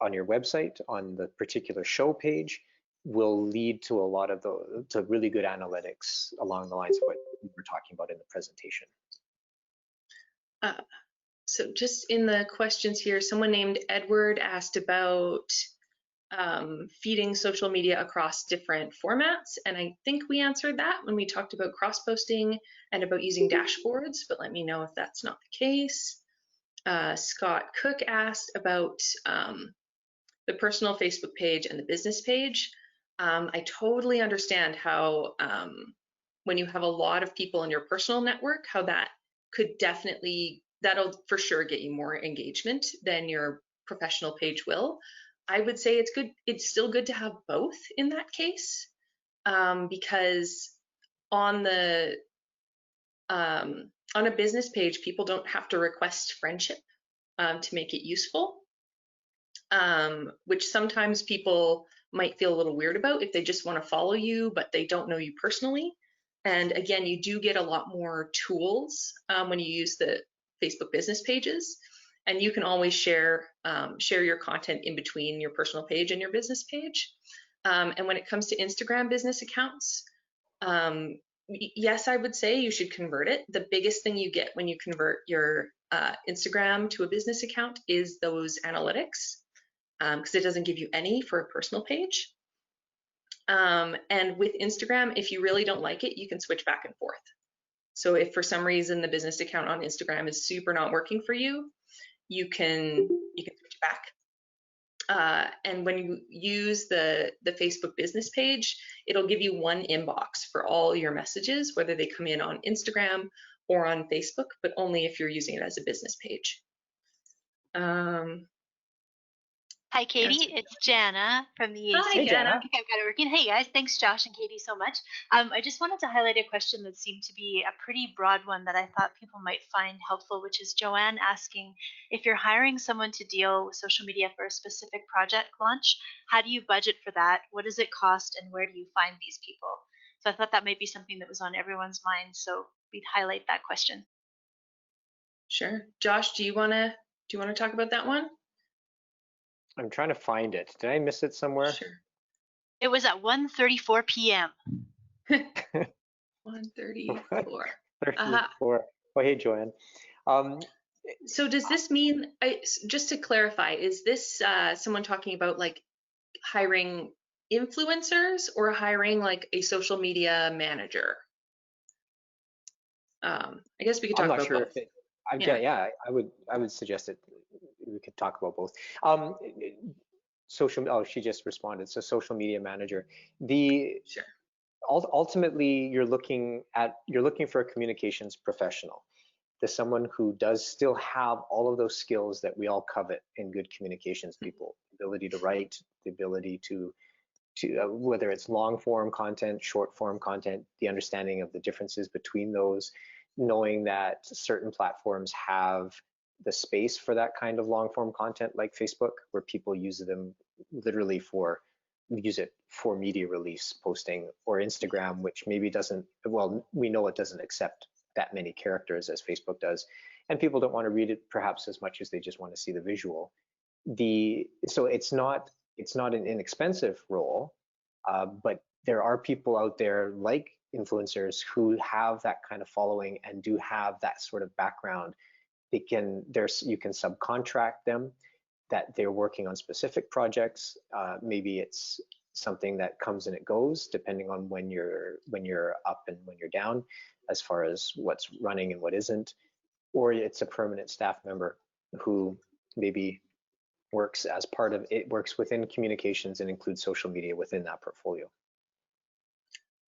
website, on the particular show page, will lead to a lot of to really good analytics along the lines of what we were talking about in the presentation. So just in the questions here, someone named Edward asked about feeding social media across different formats. And I think we answered that when we talked about cross-posting and about using dashboards, but let me know if that's not the case. Scott Cook asked about the personal Facebook page and the business page. I totally understand how when you have a lot of people in your personal network, how that could definitely, that'll for sure get you more engagement than your professional page will. I would say it's good, it's still good to have both in that case, because on a business page, people don't have to request friendship to make it useful, which sometimes people might feel a little weird about if they just want to follow you, but they don't know you personally. And again, you do get a lot more tools when you use the Facebook business pages, and you can always share your content in between your personal page and your business page. And when it comes to Instagram business accounts, yes, I would say you should convert it. The biggest thing you get when you convert your Instagram to a business account is those analytics, because it doesn't give you any for a personal page. And with Instagram, if you really don't like it, you can switch back and forth. So if for some reason the business account on Instagram is super not working for you, you can switch back. And when you use the Facebook business page, it'll give you one inbox for all your messages, whether they come in on Instagram or on Facebook, but only if you're using it as a business page. Hi, Katie. It's Jana from the EAC. Hi, Jana. I think I've got it working. Hey, guys. Thanks, Josh and Katie, so much. I just wanted to highlight a question that seemed to be a pretty broad one that I thought people might find helpful, which is Joanne asking, if you're hiring someone to deal with social media for a specific project launch, how do you budget for that? What does it cost, and where do you find these people? So I thought that might be something that was on everyone's mind, so we'd highlight that question. Sure. Josh, do you want to talk about that one? I'm trying to find it. Did I miss it somewhere? Sure. It was at 1:34 p.m. 1:34. 34. Oh, hey, Joanne. So does this mean, just to clarify, is this someone talking about like hiring influencers or hiring like a social media manager? I guess we could talk I'm not about sure both. if it. Yeah, I would suggest it. We could talk about both. Oh, she just responded. So social media manager. Sure. Ultimately, you're looking for a communications professional. There's someone who does still have all of those skills that we all covet in good communications people: the ability to write, the ability to whether it's long form content, short form content, the understanding of the differences between those, knowing that certain platforms have the space for that kind of long form content, like Facebook, where people use them literally use it for media release posting, or Instagram, which maybe doesn't, well, we know it doesn't accept that many characters as Facebook does, and people don't want to read it perhaps as much as they just want to see the visual. So it's not an inexpensive role, but there are people out there like influencers who have that kind of following and do have that sort of background. You can subcontract them, that they're working on specific projects. Maybe it's something that comes and it goes depending on when you're up and when you're down, as far as what's running and what isn't. Or it's a permanent staff member who maybe works as part of it, works within communications and includes social media within that portfolio.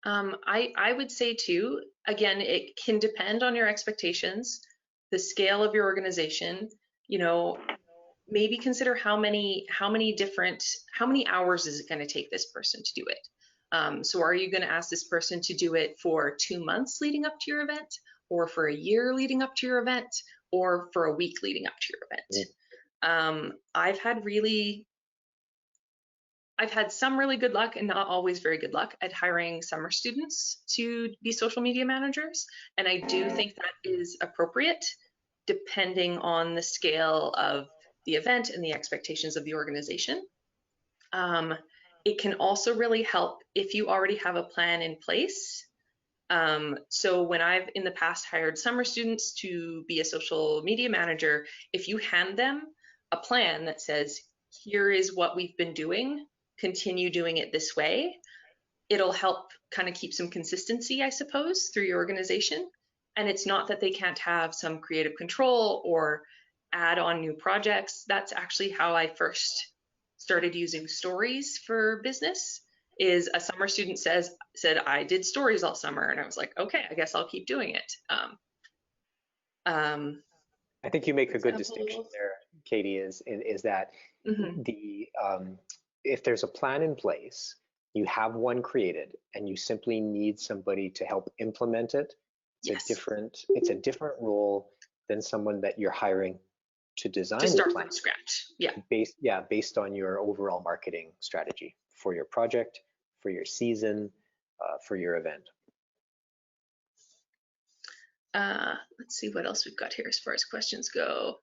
I would say too, again, it can depend on your expectations, the scale of your organization. You know, maybe consider how many hours is it going to take this person to do it. So are you going to ask this person to do it for 2 months leading up to your event, or for a year leading up to your event, or for a week leading up to your event? I've had some really good luck and not always very good luck at hiring summer students to be social media managers. And I do think that is appropriate depending on the scale of the event and the expectations of the organization. It can also really help if you already have a plan in place. So when I've in the past hired summer students to be a social media manager, if you hand them a plan that says, here is what we've been doing, continue doing it this way, it'll help kind of keep some consistency, I suppose, through your organization. And it's not that they can't have some creative control or add on new projects. That's actually how I first started using stories for business. Is a summer student said I did stories all summer, and I was like, okay, I guess I'll keep doing it. I think you make a good distinction there, Katie, is that Mhm. if there's a plan in place, you have one created, and you simply need somebody to help implement it. It's a different role than someone that you're hiring to design to start the plan from scratch. Yeah. Based on your overall marketing strategy for your project, for your season, for your event. Let's see what else we've got here as far as questions go.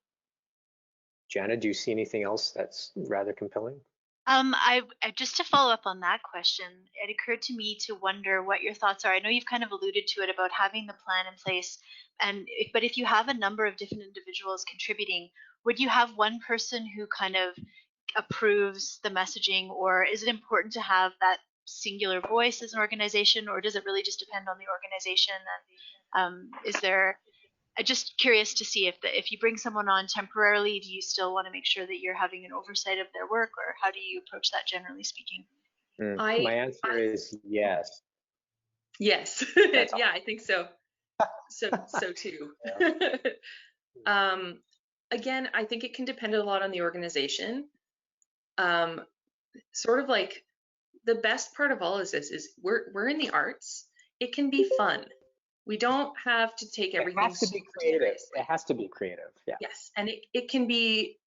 Jana, do you see anything else that's rather compelling? I just to follow up on that question, it occurred to me to wonder what your thoughts are. I know you've kind of alluded to it about having the plan in place, but if you have a number of different individuals contributing, would you have one person who kind of approves the messaging, or is it important to have that singular voice as an organization, or does it really just depend on the organization? And I'm just curious to see if you bring someone on temporarily, do you still want to make sure that you're having an oversight of their work, or how do you approach that generally speaking? My answer is yes. Yes. Yeah, I think so. So too. Again, I think it can depend a lot on the organization. Sort of like the best part of all is this is we're in the arts. It can be fun. We don't have to take everything. It has to be creative. Seriously. It has to be creative. Yeah. Yes, and it can be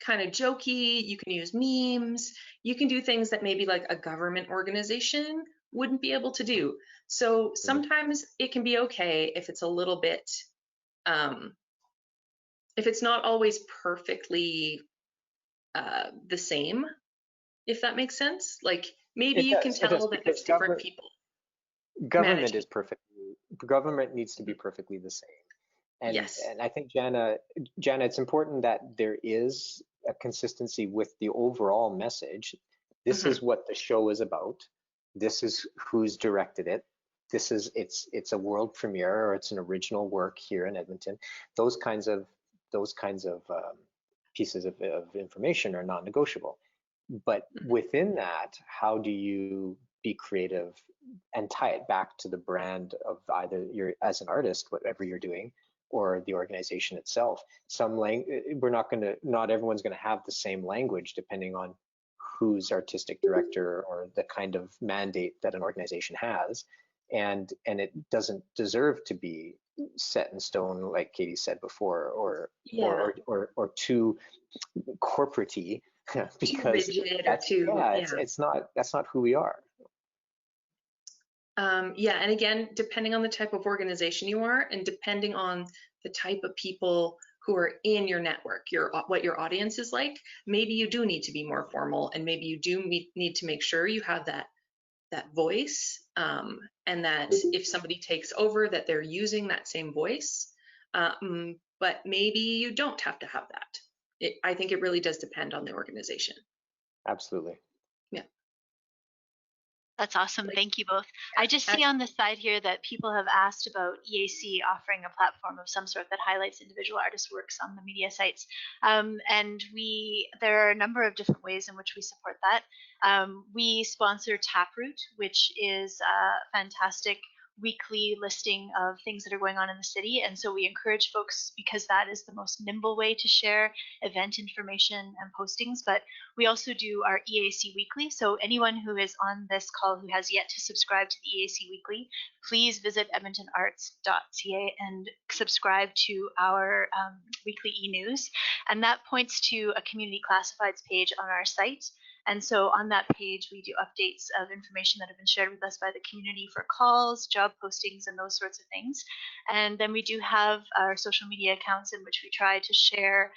kind of jokey. You can use memes. You can do things that maybe like a government organization wouldn't be able to do. So sometimes it can be okay if it's a little bit, if it's not always perfectly the same, if that makes sense. Like maybe you can tell that it's different people. Government needs to be perfectly the same. And, yes. And I think, Jana, it's important that there is a consistency with the overall message. This is what the show is about. This is who's directed it. It's a world premiere, or it's an original work here in Edmonton. Those kinds of pieces of information are non-negotiable. But within that, how do you be creative and tie it back to the brand of either as an artist, whatever you're doing, or the organization itself? Not everyone's going to have the same language depending on who's artistic director or the kind of mandate that an organization has. And it doesn't deserve to be set in stone, like Katie said before, or too corporate-y, because that's not who we are. Yeah, and again, depending on the type of organization you are, and depending on the type of people who are in your network, what your audience is like, maybe you do need to be more formal, and maybe you do need to make sure you have that voice, and that if somebody takes over, that they're using that same voice. But maybe you don't have to have that. I think it really does depend on the organization. Absolutely. Yeah. That's awesome. Thank you both. I just see on the side here that people have asked about EAC offering a platform of some sort that highlights individual artists' works on the media sites. And there are a number of different ways in which we support that. We sponsor Taproot, which is a fantastic weekly listing of things that are going on in the city. And so we encourage folks, because that is the most nimble way to share event information and postings. But we also do our EAC Weekly. So anyone who is on this call who has yet to subscribe to the EAC Weekly, please visit edmontonarts.ca and subscribe to our weekly e-news. And that points to a community classifieds page on our site. And so on that page, we do updates of information that have been shared with us by the community for calls, job postings, and those sorts of things. And then we do have our social media accounts in which we try to share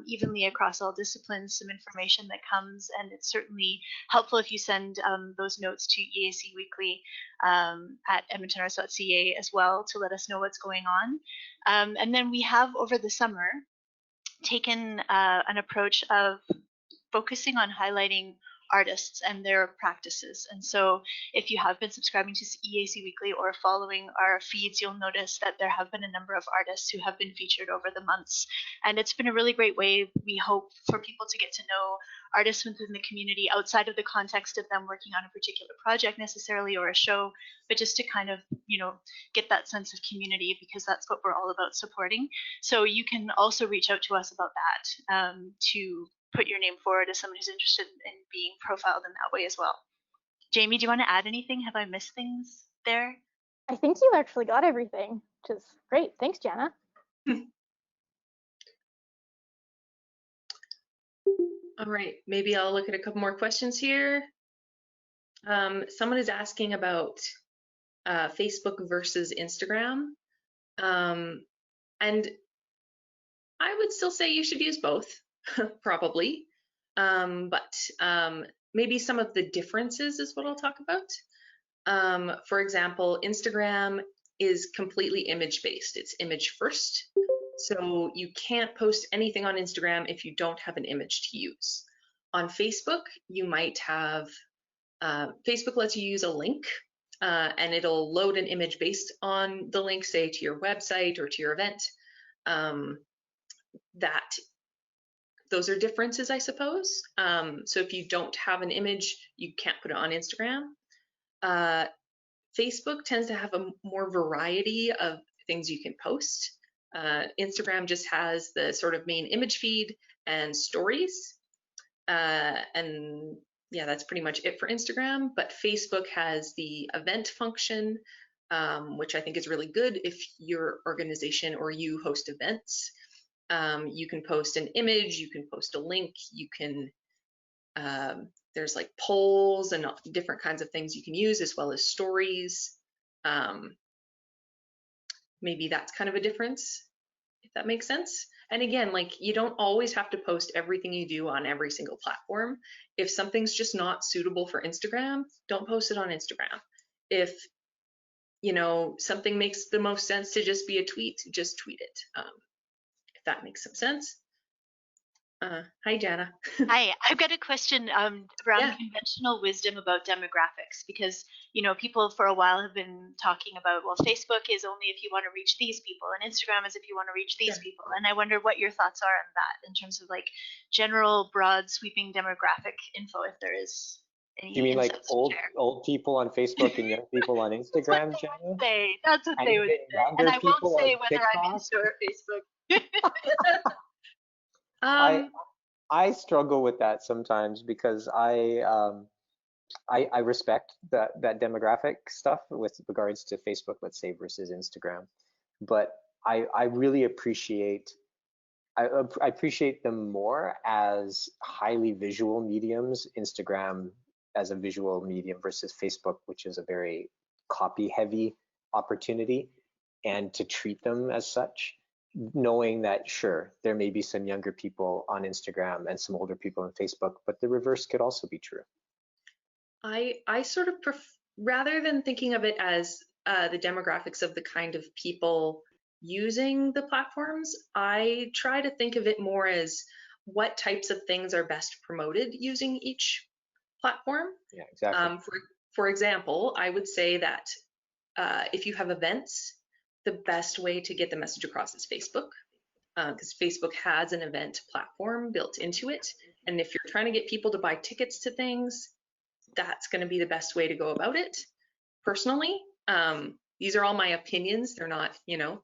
evenly across all disciplines some information that comes. And it's certainly helpful if you send those notes to EAC Weekly at edmontonarts.ca as well to let us know what's going on. And then we have over the summer taken an approach of focusing on highlighting artists and their practices. And so if you have been subscribing to EAC Weekly or following our feeds, you'll notice that there have been a number of artists who have been featured over the months. And it's been a really great way, we hope, for people to get to know artists within the community outside of the context of them working on a particular project necessarily or a show, but just to kind of, get that sense of community, because that's what we're all about supporting. So you can also reach out to us about that to put your name forward as someone who's interested in being profiled in that way as well. Jamie, do you want to add anything? Have I missed things there? I think you actually got everything, which is great. Thanks, Jana. All right, maybe I'll look at a couple more questions here. Someone is asking about Facebook versus Instagram. And I would still say you should use both, probably. But maybe some of the differences is what I'll talk about. For example, Instagram is completely image-based. It's image first. So you can't post anything on Instagram if you don't have an image to use. On Facebook, you might have, Facebook lets you use a link and it'll load an image based on the link, say to your website or to your event. Those are differences, I suppose. So if you don't have an image, you can't put it on Instagram. Facebook tends to have a more variety of things you can post. Instagram just has the sort of main image feed and stories. And yeah, that's pretty much it for Instagram. But Facebook has the event function, which I think is really good if your organization or you host events. You can post an image, you can post a link, you can, there's like polls and different kinds of things you can use, as well as stories. Maybe that's kind of a difference, if that makes sense. And again, like, you don't always have to post everything you do on every single platform. If something's just not suitable for Instagram, don't post it on Instagram. If, something makes the most sense to just be a tweet, just tweet it. If that makes some sense. Hi, Jana. Hi, I've got a question around conventional wisdom about demographics, because people for a while have been talking about, well, Facebook is only if you want to reach these people, and Instagram is if you want to reach these people. And I wonder what your thoughts are on that in terms of like general, broad, sweeping demographic info, if there is any. You mean like old people on Facebook and young people on Instagram, Jana? That's what they would say. And I won't say whether I'm Insta or Facebook. I struggle with that sometimes, because I respect that demographic stuff with regards to Facebook, let's say, versus Instagram, but I really appreciate them more as highly visual mediums. Instagram as a visual medium versus Facebook, which is a very copy heavy opportunity, and to treat them as such, knowing that, sure, there may be some younger people on Instagram and some older people on Facebook, but the reverse could also be true. I sort of rather than thinking of it as the demographics of the kind of people using the platforms, I try to think of it more as what types of things are best promoted using each platform. Yeah, exactly. For example, I would say that if you have events, the best way to get the message across is Facebook, because Facebook has an event platform built into it. And if you're trying to get people to buy tickets to things, that's going to be the best way to go about it. Personally, these are all my opinions. They're not, you know,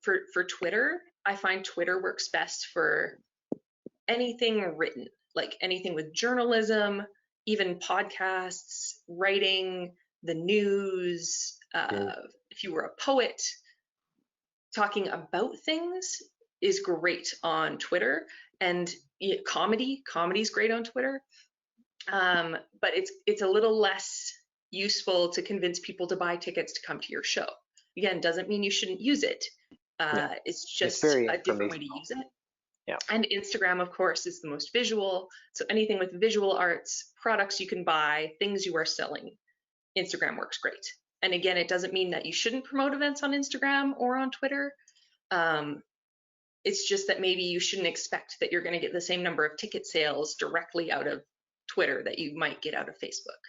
for Twitter, I find Twitter works best for anything written, like anything with journalism, even podcasts, writing, the news. If you were a poet, talking about things is great on Twitter, and comedy's great on Twitter. But it's a little less useful to convince people to buy tickets to come to your show. Again, doesn't mean you shouldn't use it. It's just a different way to use it. Yeah. And Instagram, of course, is the most visual. So anything with visual arts, products you can buy, things you are selling, Instagram works great. And again, it doesn't mean that you shouldn't promote events on Instagram or on Twitter. It's just that maybe you shouldn't expect that you're going to get the same number of ticket sales directly out of Twitter that you might get out of Facebook,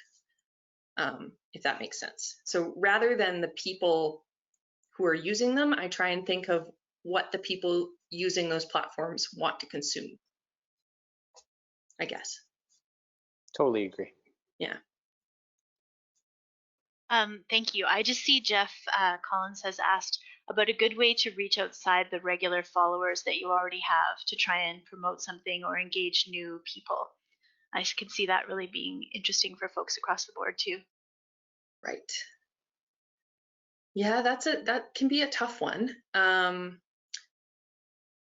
if that makes sense. So rather than the people who are using them, I try and think of what the people using those platforms want to consume, I guess. Totally agree. Yeah. Thank you. I just see Jeff Collins has asked about a good way to reach outside the regular followers that you already have to try and promote something or engage new people. I can see that really being interesting for folks across the board too. Right. Yeah, that can be a tough one. I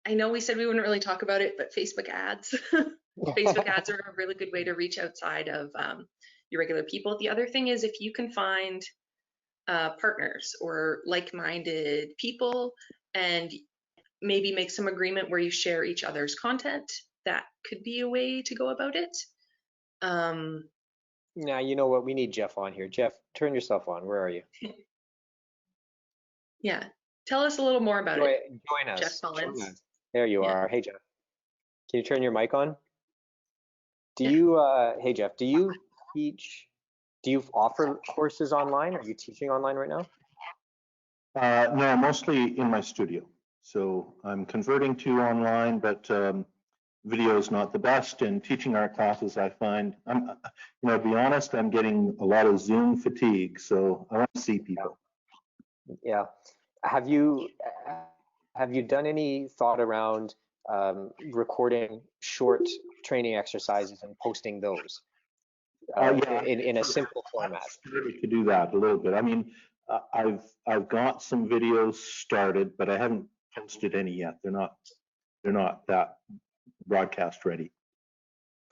know we said we wouldn't really talk about it, but Facebook ads. Facebook ads are a really good way to reach outside of your regular people. The other thing is if you can find partners or like-minded people and maybe make some agreement where you share each other's content, that could be a way to go about it. Now, you know what? We need Jeff on here. Jeff, turn yourself on. Where are you? Yeah. Tell us a little more about it. Join us. Jeff Collins. There you are. Hey, Jeff. Can you turn your mic on? Do you, hey, Jeff, do you teach, do you offer courses online? Are you teaching online right now? No, mostly in my studio. So I'm converting to online, but video is not the best. And teaching art classes, I find, to be honest, I'm getting a lot of Zoom fatigue. So I want to see people. Yeah. Have you done any thought around recording short training exercises and posting those in a simple format? I've started to do that a little bit. I mean, I've got some videos started, but I haven't posted any yet. They're not that broadcast ready.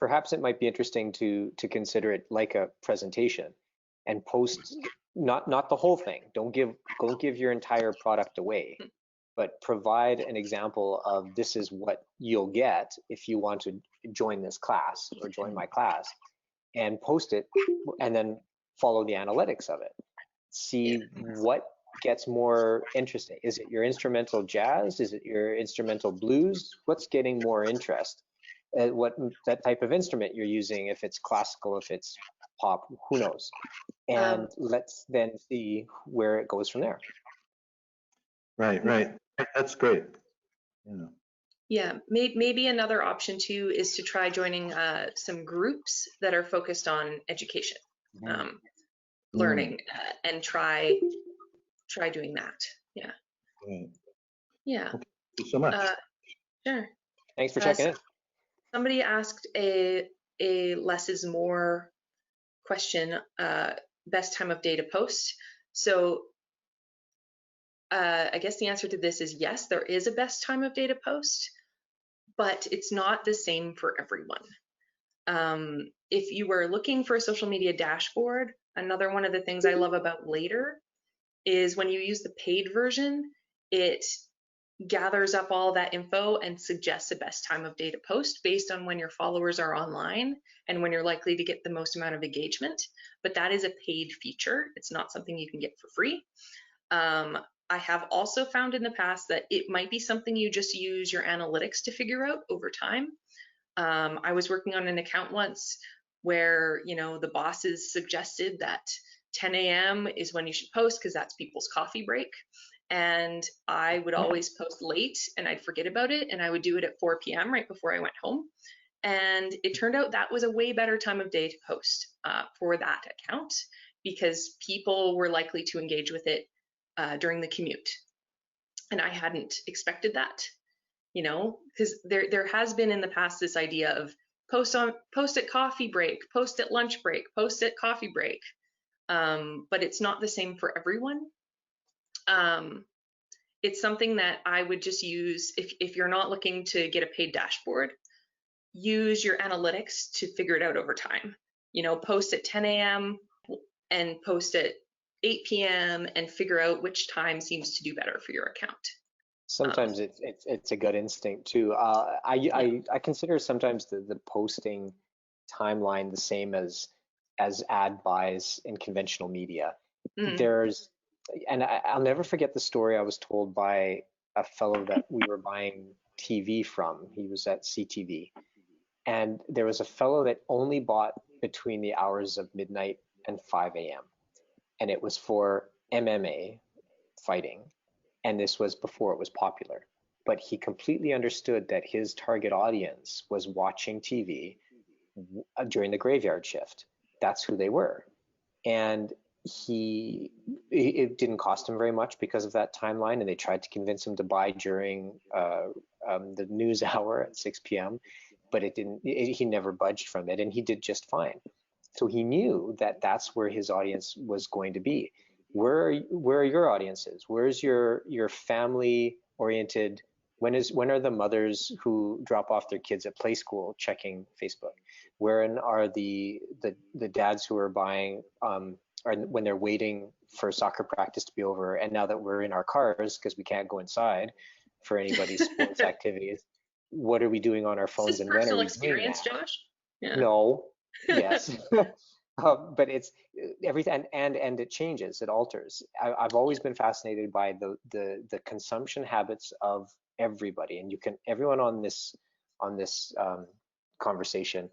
Perhaps it might be interesting to consider it like a presentation and post not the whole thing. Don't give your entire product away, but provide an example of this is what you'll get if you want to join this class or join my class, and post it, and then follow the analytics of it. See what gets more interesting. Is it your instrumental jazz? Is it your instrumental blues? What's getting more interest? What that type of instrument you're using, if it's classical, if it's pop, who knows? And let's then see where it goes from there. Right. That's great. Yeah, maybe another option too is to try joining some groups that are focused on education, learning, and try doing that. Yeah. Right. Yeah. Thank you so much. Sure. Thanks for checking in. Somebody asked a less is more question, best time of day to post. So I guess the answer to this is yes, there is a best time of day to post, but it's not the same for everyone. If you were looking for a social media dashboard, another one of the things I love about Later is when you use the paid version, it gathers up all that info and suggests the best time of day to post based on when your followers are online and when you're likely to get the most amount of engagement. But that is a paid feature. It's not something you can get for free. I have also found in the past that it might be something you just use your analytics to figure out over time. I was working on an account once where, the bosses suggested that 10 a.m. is when you should post because that's people's coffee break. And I would always post late and I'd forget about it, and I would do it at 4 p.m. right before I went home. And it turned out that was a way better time of day to post for that account. because people were likely to engage with it during the commute. And I hadn't expected that, you know, because there has been in the past this idea of post at coffee break, post at lunch break, post at coffee break. But it's not the same for everyone. It's something that I would just use if you're not looking to get a paid dashboard, use your analytics to figure it out over time. You know, post at 10 a.m. and post at 8 p.m. and figure out which time seems to do better for your account. Sometimes it's a gut instinct too. I consider sometimes the posting timeline the same as ad buys in conventional media. And I'll never forget the story I was told by a fellow that we were buying TV from. He was at CTV, and there was a fellow that only bought between the hours of midnight and 5 a.m. and it was for MMA fighting. And this was before it was popular, but he completely understood that his target audience was watching TV during the graveyard shift. That's who they were. And it didn't cost him very much because of that timeline, and they tried to convince him to buy during the news hour at 6 p.m., but he never budged from it, and he did just fine. So he knew that that's where his audience was going to be. Where are your audiences? Where's your family oriented? When are the mothers who drop off their kids at play school checking Facebook? Where are the dads who are buying or when they're waiting for soccer practice to be over, and now that we're in our cars because we can't go inside for anybody's sports activities, what are we doing on our phones? Is this and when are personal we experience, doing that? Josh? Yeah. No. Yes. But it's everything, and it changes, it alters. I've always been fascinated by the consumption habits of everybody, and everyone on this conversation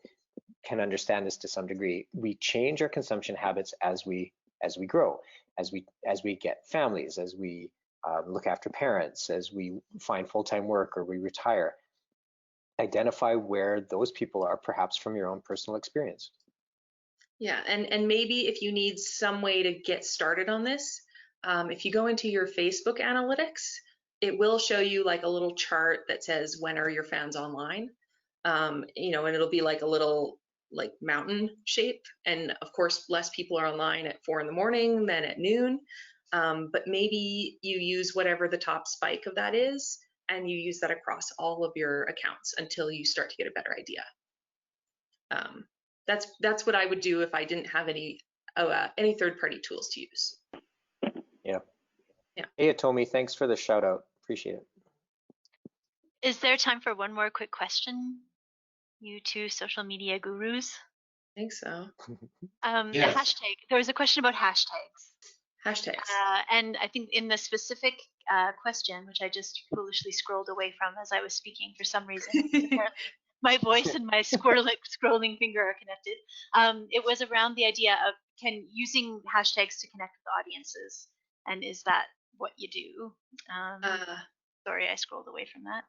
can understand this to some degree. We change our consumption habits as we grow, as we get families, as we look after parents, as we find full-time work or we retire. Identify where those people are, perhaps from your own personal experience. Yeah, and maybe if you need some way to get started on this, if you go into your Facebook analytics, it will show you like a little chart that says when are your fans online, you know, and it'll be like a little like mountain shape. And of course, less people are online at 4 in the morning than at noon. But maybe you use whatever the top spike of that is, and you use that across all of your accounts until you start to get a better idea. That's what I would do if I didn't have any third-party tools to use. Yeah. Yeah. Hey, Atomi, thanks for the shout out. Appreciate it. Is there time for one more quick question? You two social media gurus. I think so. Yes. Hashtag. There was a question about hashtags. Hashtags. And I think in the specific question, which I just foolishly scrolled away from as I was speaking for some reason, apparently my voice and my scrolling finger are connected. It was around the idea of using hashtags to connect with audiences, and is that what you do? Sorry, I scrolled away from that.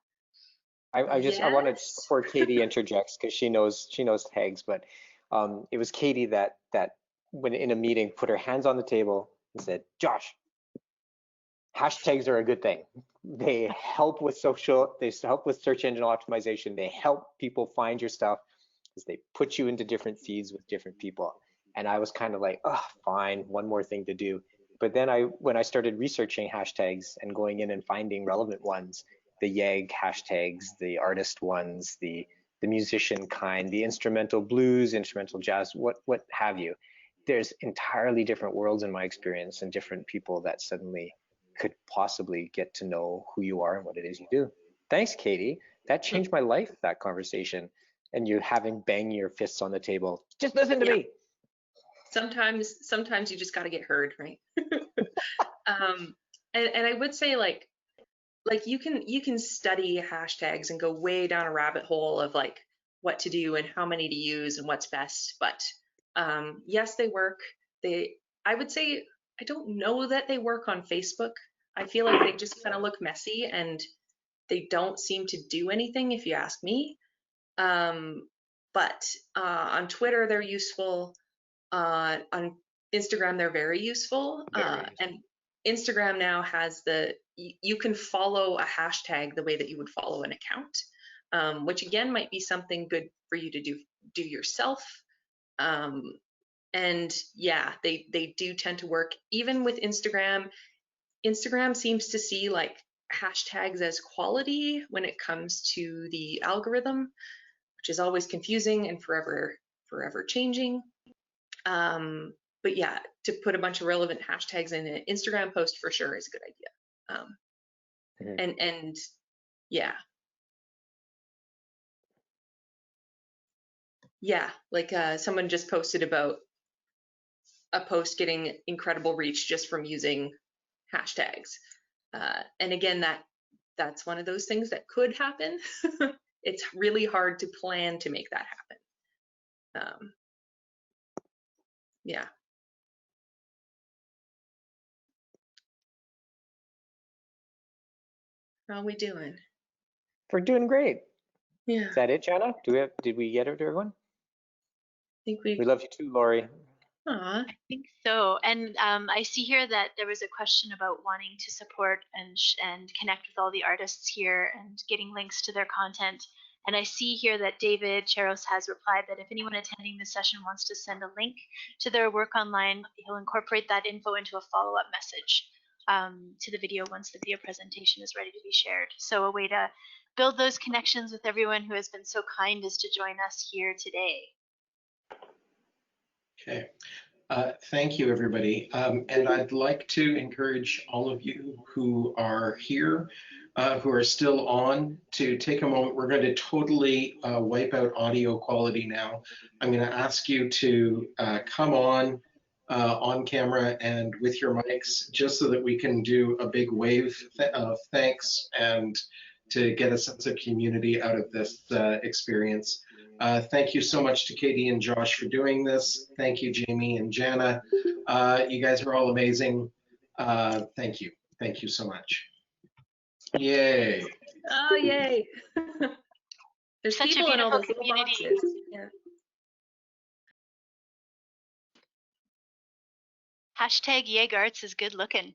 I wanted, before Katie interjects, because she knows tags, but it was Katie that when in a meeting put her hands on the table and said, Josh, hashtags are a good thing. They help with they help with search engine optimization. They help people find your stuff because they put you into different feeds with different people. And I was kind of like, oh, fine, one more thing to do. But then when I started researching hashtags and going in and finding relevant ones, the YAG hashtags, the artist ones, the musician kind, the instrumental blues, instrumental jazz, what have you. There's entirely different worlds in my experience and different people that suddenly could possibly get to know who you are and what it is you do. Thanks, Katie. That changed my life, that conversation. And you having bang your fists on the table. Just listen to me. Sometimes you just got to get heard, right? And I would say like you can study hashtags and go way down a rabbit hole of like what to do and how many to use and what's best. But yes, they work. I would say I don't know that they work on Facebook. I feel like they just kind of look messy and they don't seem to do anything if you ask me. But on Twitter, they're useful. On Instagram, they're very useful. And Instagram now has you can follow a hashtag the way that you would follow an account, which again might be something good for you to do yourself. And yeah, they do tend to work. Even with Instagram, Instagram seems to see like hashtags as quality when it comes to the algorithm, which is always confusing and forever changing. But yeah, to put a bunch of relevant hashtags in an Instagram post for sure is a good idea. And yeah. Yeah, like someone just posted about a post getting incredible reach just from using hashtags. And again, that's one of those things that could happen. It's really hard to plan to make that happen. Yeah. How are we doing? We're doing great. Yeah. Is that it, Jana? Did we get it to everyone? I think We love you too, Lori. Aw. I think so. And I see here that there was a question about wanting to support and connect with all the artists here and getting links to their content. And I see here that David Cheros has replied that if anyone attending this session wants to send a link to their work online, he'll incorporate that info into a follow-up message to the video once the video presentation is ready to be shared. So a way to build those connections with everyone who has been so kind as to join us here today. Okay. Thank you, everybody. And I'd like to encourage all of you who are here, who are still on, to take a moment. We're going to totally wipe out audio quality now. I'm going to ask you to come on camera and with your mics, just so that we can do a big wave of thanks and to get a sense of community out of this experience. Thank you so much to Katie and Josh for doing this. Thank you, Jamie and Jana. You guys are all amazing. Thank you. Thank you so much. Yay. Oh, yay. There's Such a people in all beautiful those little community. boxes. Yeah. Hashtag Yegarts is good looking.